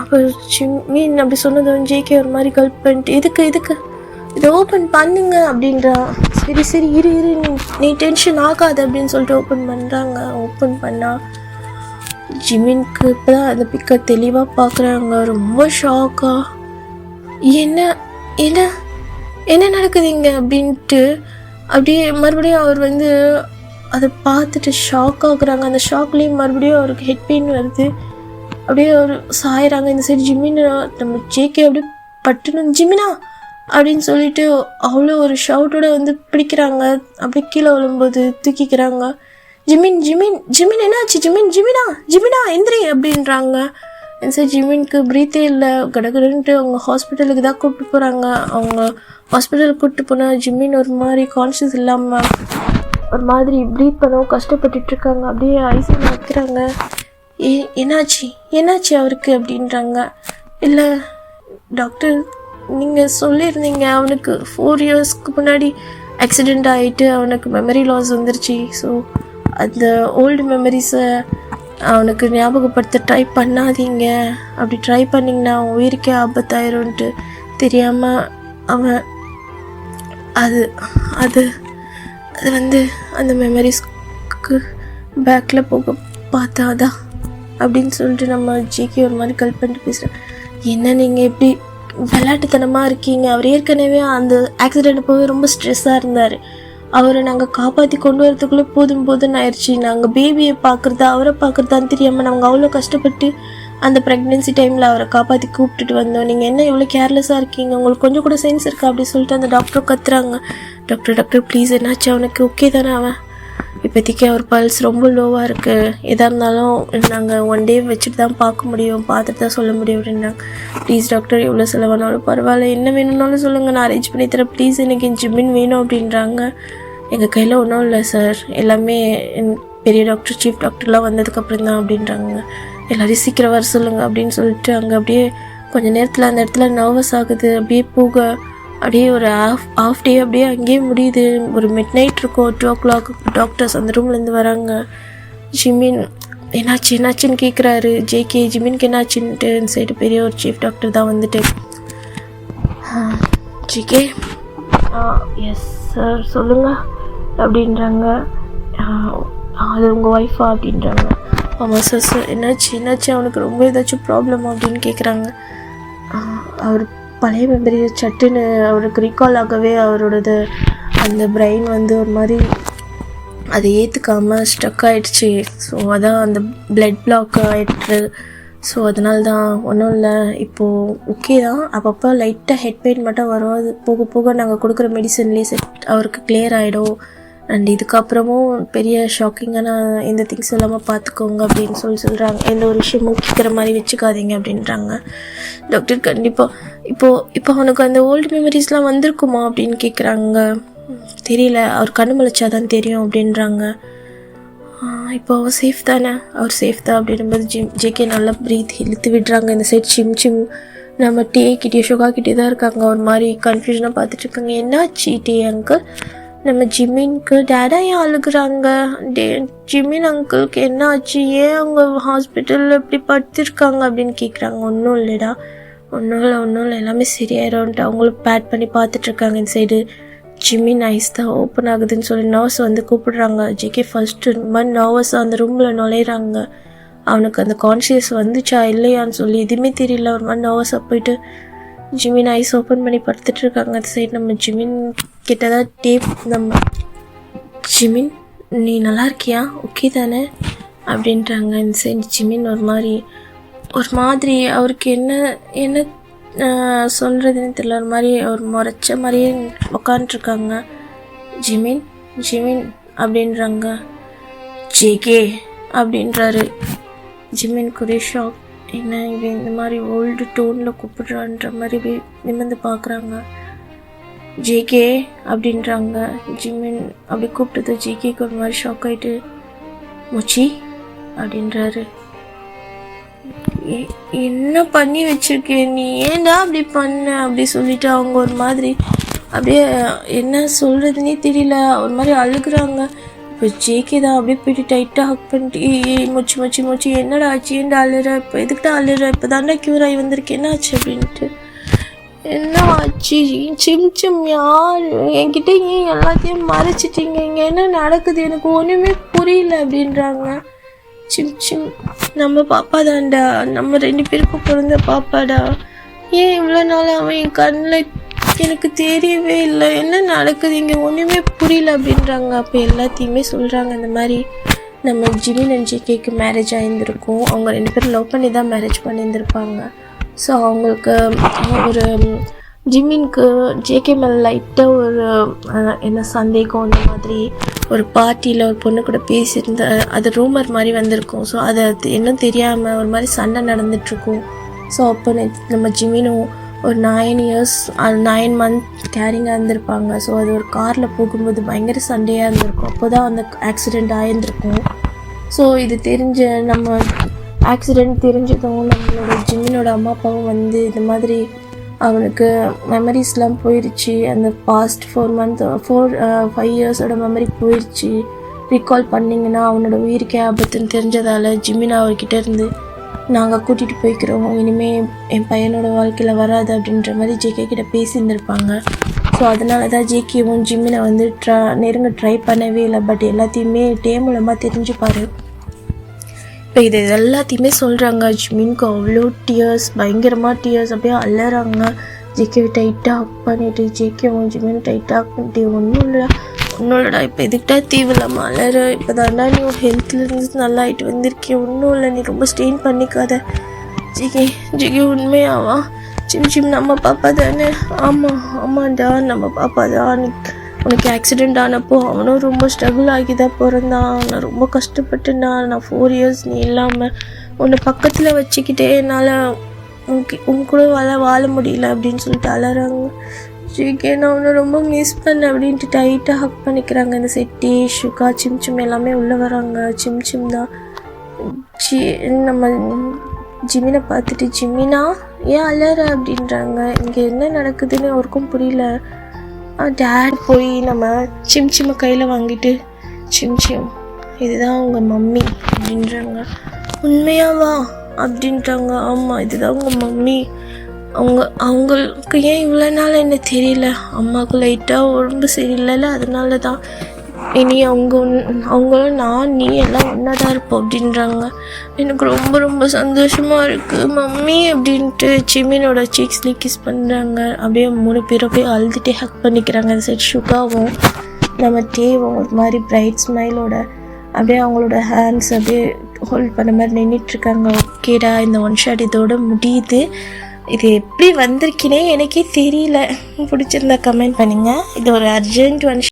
[SPEAKER 1] அப்போ ஜிமின் அப்படி சொன்னதும் ஜேகே ஒரு மாதிரி கல்ப் பண்ணிட்டு எதுக்கு இதை ஓப்பன் பண்ணுங்க அப்படின்றான். சரி இரு நீ டென்ஷன் ஆகாது அப்படின்னு சொல்லிட்டு ஓப்பன் பண்ணுறாங்க. ஓப்பன் பண்ணால் ஜிமின்க்கு இப்போ தான் அந்த பிக்கை தெளிவாக பார்க்குறாங்க. ரொம்ப ஷாக்கா, என்ன நடக்குதுங்க அப்படின்ட்டு அப்படியே மறுபடியும் அவர் அதை பார்த்துட்டு ஷாக் ஆகுறாங்க. அந்த ஷாக்லேயும் மறுபடியும் அவருக்கு ஹெட் பெயின் வருது. அப்படியே ஒரு சாயிறாங்க. இந்த சைடு ஜிமின் நம்ம ஜேகே அப்படியே பட்டுன்னு ஜிமினா அப்படின்னு சொல்லிட்டு அவ்வளோ ஒரு ஷவுட்டோட பிடிக்கிறாங்க. அப்படியே கீழே விழும்போது தூக்கிக்கிறாங்க. ஜிமின் என்னாச்சு? ஜிமினா எந்திரி அப்படின்றாங்க. சார் ஜிமினுக்கு ப்ரீத்தே இல்லை, கடகடன்ட்டு அவங்க ஹாஸ்பிட்டலுக்கு தான் கூப்பிட்டு போகிறாங்க. அவங்க ஹாஸ்பிட்டலுக்கு கூப்பிட்டு போனால் ஜிமின் ஒரு மாதிரி கான்ஷியஸ் இல்லாமல் ஒரு மாதிரி ப்ரீத் பண்ணவும் கஷ்டப்பட்டுட்ருக்காங்க. அப்படியே ஐசியூவில் வைக்கிறாங்க. என்னாச்சு அவருக்கு அப்படின்றாங்க. இல்லை டாக்டர், நீங்கள் சொல்லியிருந்தீங்க அவனுக்கு 4 இயர்ஸ்க்கு முன்னாடி ஆக்சிடெண்ட் ஆகிட்டு அவனுக்கு மெமரி லாஸ் வந்துருச்சு. ஸோ அந்த ஓல்டு மெமரிஸை அவனுக்கு ஞாபகப்படுத்த ட்ரை பண்ணாதீங்க, அப்படி ட்ரை பண்ணிங்கன்னா அவன் உயிருக்கே ஆபத்தாயிரும்ன்ட்டு தெரியாமல் அவன் அது அது அது வந்து அந்த மெமரிஸ்க்கு பேக்கில் போக பார்த்தாதான் அப்படின்னு சொல்லிட்டு நம்ம ஜிகே ஒரு மாதிரி கல் பண்ணிட்டு பேசுகிறேன். என்ன நீங்கள் எப்படி விளையாட்டுத்தனமாக இருக்கீங்க? அவர் ஏற்கனவே அந்த ஆக்சிடெண்ட் போய் ரொம்ப ஸ்ட்ரெஸ்ஸாக இருந்தார். அவரை நாங்கள் காப்பாற்றி கொண்டு வரதுக்குள்ளே போதும்னு ஆயிடுச்சு. நாங்கள் பேபியை பார்க்குறதா அவரை பார்க்குறதான்னு தெரியாமல் நாங்கள் அவ்வளோ கஷ்டப்பட்டு அந்த ப்ரெக்னென்சி டைமில் அவரை காப்பாற்றி கூப்பிட்டுட்டு வந்தோம். நீங்கள் என்ன இவ்வளோ கேர்லெஸ்ஸாக இருக்கீங்க? உங்களுக்கு கொஞ்சம் கூட சென்ஸ் இருக்கா? அப்படி சொல்லிட்டு அந்த டாக்டர் கத்துறாங்க. டாக்டர் ப்ளீஸ், என்னாச்சு அவனுக்கு? ஓகே தானே? அவன் இப்போதைக்கு அவர் பல்ஸ் ரொம்ப லோவாக இருக்குது, எதாக இருந்தாலும் நாங்கள் 1 டே வச்சுட்டு தான் பார்க்க முடியும், பார்த்துட்டு தான் சொல்ல முடியும் அப்படின்னாங்க. ப்ளீஸ் டாக்டர், எவ்வளோ செலவானாலும் பரவாயில்ல, என்ன வேணும்னாலும் சொல்லுங்கள், நான் அரேஞ்ச் பண்ணி தரேன், ப்ளீஸ் எனக்கு ஜிமின் வேணும் அப்படின்றாங்க. எங்கள் கையில் ஒன்றும் இல்லை சார், எல்லாமே பெரிய டாக்டர் சீஃப் டாக்டர்லாம் வந்ததுக்கப்புறம் தான் அப்படின்றாங்க. எல்லோரையும் சீக்கிரம் வர சொல்லுங்கள் அப்படின்னு சொல்லிட்டு அங்கே அப்படியே கொஞ்சம் நேரத்தில் அந்த இடத்துல நர்வஸ் ஆகுது. அப்படியே ஒரு ஆஃப் டே அப்படியே அங்கேயே முடியுது. ஒரு மிட் நைட் இருக்கும், 2 o'clock டாக்டர்ஸ் அந்த ரூம்லேருந்து வராங்க. ஜிமின் என்னாச்சுன்னு கேட்குறாரு. ஜேகே ஜிமின்க்கு என்னாச்சுன்ட்டு இந்த சைடு பெரிய ஒரு சீஃப் டாக்டர் தான் வந்துட்டு, ஜிகே எஸ் சார் சொல்லுங்கள் அப்படின்றாங்க. அது உங்கள் ஒய்ஃபா அப்படின்றாங்க. ஆமாம் சார். என்னாச்சு அவனுக்கு ரொம்ப ஏதாச்சும் ப்ராப்ளம் அப்படின்னு கேட்குறாங்க. அவர் பழைய மெமரி சட்டுன்னு அவருக்கு ரீகால் ஆகவே அவரோடது அந்த பிரெயின் வந்து ஒரு மாதிரி அதை ஏற்றுக்காமல் ஸ்டக் ஆகிடுச்சு. ஸோ அதான் அந்த பிளட் பிளாக் ஆகிட்டு. ஸோ அதனால தான் ஒன்றும் இல்லை, இப்போது ஓகே தான். அப்பப்போ லைட்டாக ஹெட் பெயின் மட்டும் வரும், அது போக போக நாங்கள் கொடுக்குற மெடிசன்லேயே அவருக்கு கிளியர் ஆகிடும். அண்ட் இதுக்கப்புறமும் பெரிய ஷாக்கிங்கான எந்த திங்ஸ் இல்லாமல் பார்த்துக்கோங்க அப்படின்னு சொல்கிறாங்க. எந்த ஒரு விஷயமும் கேட்குற மாதிரி வச்சுக்காதீங்க அப்படின்றாங்க. டாக்டர் கண்டிப்பாக இப்போ அவனுக்கு அந்த ஓல்டு மெமரிஸ்லாம் வந்திருக்குமா அப்படின்னு கேட்குறாங்க. தெரியல, அவர் கண்ணு முளைச்சாதான் தெரியும் அப்படின்றாங்க. இப்போ அவன் சேஃப் தானே? அவர் சேஃப் தான் அப்படின்னும்போது ஜேகே நல்லா ப்ரீத் இழுத்து விடுறாங்க. இந்த சைட் சிம் நம்ம டே ஷோகா கிட்டே தான் இருக்காங்க. ஒரு மாதிரி கன்ஃபியூஷனாக பார்த்துட்ருக்காங்க. என்னாச்சு டே அங்கிள்? நம்ம ஜிமின்க்கு டேடா ஏன் அழுகுறாங்க? ஜிமின் அங்கிளுக்கு என்ன ஆச்சு? ஏன் அவங்க ஹாஸ்பிட்டலில் இப்படி படுத்திருக்காங்க அப்படின்னு கேட்குறாங்க. ஒன்றும் இல்லை, எல்லாமே சரியாயிரும்ன்ட்டு அவங்களும் பேட் பண்ணி பார்த்துட்ருக்காங்க. இந்த சைடு ஜிமின் ஐஸ் தான் ஓப்பன் ஆகுதுன்னு சொல்லி நர்ஸ் வந்து கூப்பிடுறாங்க. ஜேகே ஃபஸ்ட்டு ரொம்ப நர்வஸாக அந்த ரூமில் நுழையிறாங்க. அவனுக்கு அந்த கான்ஷியஸ் வந்துச்சா இல்லையான்னு சொல்லி எதுவுமே தெரியல. ஒரு மாதிரி நர்வஸாக போயிட்டு ஜிமின் ஐஸ் ஓப்பன் பண்ணி படுத்துட்ருக்காங்க. அந்த சைடு நம்ம ஜிமின் கிட்டதான் டேப், நம்ம ஜிமின் நீ நல்லா இருக்கியா, ஓகே தானே அப்படின்றாங்க. இந்த சைடு ஜிமின் ஒரு மாதிரி அவருக்கு என்ன சொல்கிறதுன்னு தெரியல, ஒரு மாதிரி அவர் முறைச்ச மாதிரியே உக்காண்ட்ருக்காங்க. ஜிமின் அப்படின்றாங்க. ஜேகே அப்படின்றாரு. ஜிமின்க்கு ஒரே ஷாக். என்ன இவன் இந்த மாதிரி ஓல்டு டோனில் கூப்பிடுறான்ற மாதிரி நிமிர்ந்து பார்க்குறாங்க. ஜேகே அப்படின்றாங்க. ஜிமின் அப்படி கூப்பிட்டது ஜேகேக்கு ஒரு மாதிரி ஷாக் ஆகிட்டு முச்சி அப்படின்றாரு. என்ன பண்ணி வச்சிருக்கேன் நீ, ஏன்டா அப்படி பண்ண அப்படி சொல்லிட்டு அவங்க ஒரு மாதிரி அப்படியே என்ன சொல்கிறதுனே தெரியல, ஒரு மாதிரி அழுகுறாங்க. இப்போ ஜேகே தான் அப்படியே போயிட்டு டைட்டாக ஹக் பண்ணிட்டு மூச்சு என்னடா ஆச்சு, ஏன்டா அழுற, இப்போ எதுக்கிட்ட அழுற, இப்போ தாண்டா க்யூர் ஆகி வந்திருக்கு, என்ன ஆச்சு அப்படின்ட்டு. என்ன ஆச்சு சிம் யார் என்கிட்ட ஏன் எல்லாத்தையும் மறைச்சிட்டிங்க, இங்கே என்ன நடக்குது எனக்கு ஒன்றுமே புரியல அப்படின்றாங்க. சிம் நம்ம பாப்பா தான்டா, நம்ம 2 பேருக்கும் பிறந்த பாப்பாடா, ஏன் இவ்வளோ நாள் அவன் என் கண்ணில் எனக்கு தெரியவே இல்லை, என்ன நடக்குது இங்கே ஒன்றுமே புரியல அப்படின்றாங்க. அப்போ எல்லாத்தையுமே சொல்கிறாங்க. இந்த மாதிரி நம்ம ஜிமின் அண்ட் ஜேகேக்கு மேரேஜ் ஆகியிருந்திருக்கும். அவங்க 2 பேரும் லவ் பண்ணி தான் மேரேஜ் பண்ணியிருந்திருப்பாங்க. ஸோ அவங்களுக்கு ஒரு ஜிமினுக்கு ஜேகே மேலே லைட்டாக ஒரு என்ன சந்தேகம், அந்த மாதிரி ஒரு பார்ட்டியில் ஒரு பொண்ணு கூட பேசியிருந்த அது ரூமர் மாதிரி வந்திருக்கும். ஸோ அதை இன்னும் தெரியாமல் ஒரு மாதிரி சண்டை நடந்துகிட்ருக்கும். ஸோ அப்போ நம்ம ஜிமினும் ஒரு 9 months கேரிங்காக இருந்திருப்பாங்க. ஸோ அது ஒரு காரில் போகும்போது பயங்கர சண்டையாக இருந்திருக்கும். அப்போ தான் அந்த ஆக்சிடெண்ட் ஆகியிருந்திருக்கும். ஸோ இது நம்ம ஆக்சிடெண்ட் தெரிஞ்சதும் நம்மளோட ஜிமினோட அம்மா அப்பாவும் வந்து இந்த மாதிரி அவனுக்கு மெமரிஸ்லாம் போயிடுச்சு, அந்த பாஸ்ட் 5 yearsோட மெமரி போயிடுச்சு, ரீகால் பண்ணிங்கன்னா அவனோட உயிருக்கே ஆபத்துன்னு தெரிஞ்சதால் ஜிமின் அவர்கிட்ட இருந்து நாங்கள் கூட்டிகிட்டு போய்க்கிறோம், இனிமேல் என் பையனோட வாழ்க்கையில் வராது அப்படின்ற மாதிரி ஜேகே கிட்ட பேசியிருந்திருப்பாங்க. ஸோ அதனால தான் ஜேகேவும் ஜிமினை வந்து நெருங்க ட்ரை பண்ணவே இல்லை. பட் எல்லாத்தையுமே மூலமாக தெரிஞ்சுப்பார். இப்போ இது எல்லாத்தையுமே சொல்கிறாங்க. ஜிமினுக்கு அவ்வளோ பயங்கரமாக டியர்ஸ் அப்படியே அலறாங்க. ஜேகேவை டைட்டாக ஹக் பண்ணிவிட்டு ஜேகேவும் ஜிமினும் டைட்டாக ஹக் பண்ணிட்டு ஒன்றும் இல்லைடா, இப்போ எதுக்கிட்டா தீவிரமா அலற, இப்போ தாண்டா நீ ஒரு ஹெல்த்லேருந்து நல்லா ஆகிட்டு வந்திருக்கேன், ஒன்றும் இல்லை, நீ ரொம்ப ஸ்ட்ரெயின் பண்ணிக்காத. ஜிகே உண்மையாவா? சிம் நம்ம பாப்பா தானே? ஆமாண்டா நம்ம பாப்பா தான். உனக்கு ஆக்சிடெண்ட் ஆனப்போ அவனும் ரொம்ப ஸ்ட்ரகிள் ஆகி தான் பிறந்தான். அவனை ரொம்ப கஷ்டப்பட்டுனா. நான் 4 years நீ இல்லாமல் உன்னை பக்கத்தில் வச்சுக்கிட்டே என்னால் உன் கூட வாழ முடியல அப்படின்னு சொல்லிட்டு அலறாங்க. ஜிகே நான் அவனை ரொம்ப மிஸ் பண்ணேன் அப்படின்ட்டு டைட்டாக ஹக் பண்ணிக்கிறாங்க. இந்த செட்டி ஷுகா சிம் எல்லாமே உள்ளே வராங்க. சிம் தான் நம்ம ஜிமினை பார்த்துட்டு ஜிமினா ஏன் அலற அப்படின்றாங்க. இங்கே என்ன நடக்குதுன்னு அவருக்கும் புரியல. டேட் போய் நம்ம சிம்மை கையில் வாங்கிட்டு சிம் இதுதான் உங்கள் மம்மி அப்படின்றாங்க. உண்மையாவா அப்படின்றாங்க. ஆமாம் இதுதான் உங்கள் மம்மி. அவங்களுக்கு ஏன் இவ்வளோ நாள் என்ன தெரியல, அம்மாவுக்கு லைட்டாக உடம்பு சரியில்லைல்ல, அதனால தான். இனி அவங்களும் நீ எல்லாம் ஒன்றா தான் இருப்போம் அப்படின்றாங்க. எனக்கு ரொம்ப ரொம்ப சந்தோஷமாக இருக்குது மம்மி அப்படின்ட்டு ஜிமினோட சீக்ஸ்லேயே கிஸ் பண்ணுறாங்க. அப்படியே 3 பேரும் போய் அழுதுகிட்டே ஹக் பண்ணிக்கிறாங்க. அந்த சைட் ஷுகாவும் நம்ம டேவும் ஒரு மாதிரி பிரைட் ஸ்மைலோட அப்படியே அவங்களோட ஹேண்ட்ஸ் அப்படியே ஹோல்ட் பண்ண மாதிரி நின்றுட்டுருக்காங்க. ஓகேடா, இந்த 1 shot இதோட முடியுது. இது எப்படி வந்திருக்கினே எனக்கே தெரியல. பிடிச்சிருந்தா கமெண்ட் பண்ணுங்கள். இது ஒரு அர்ஜென்ட் 1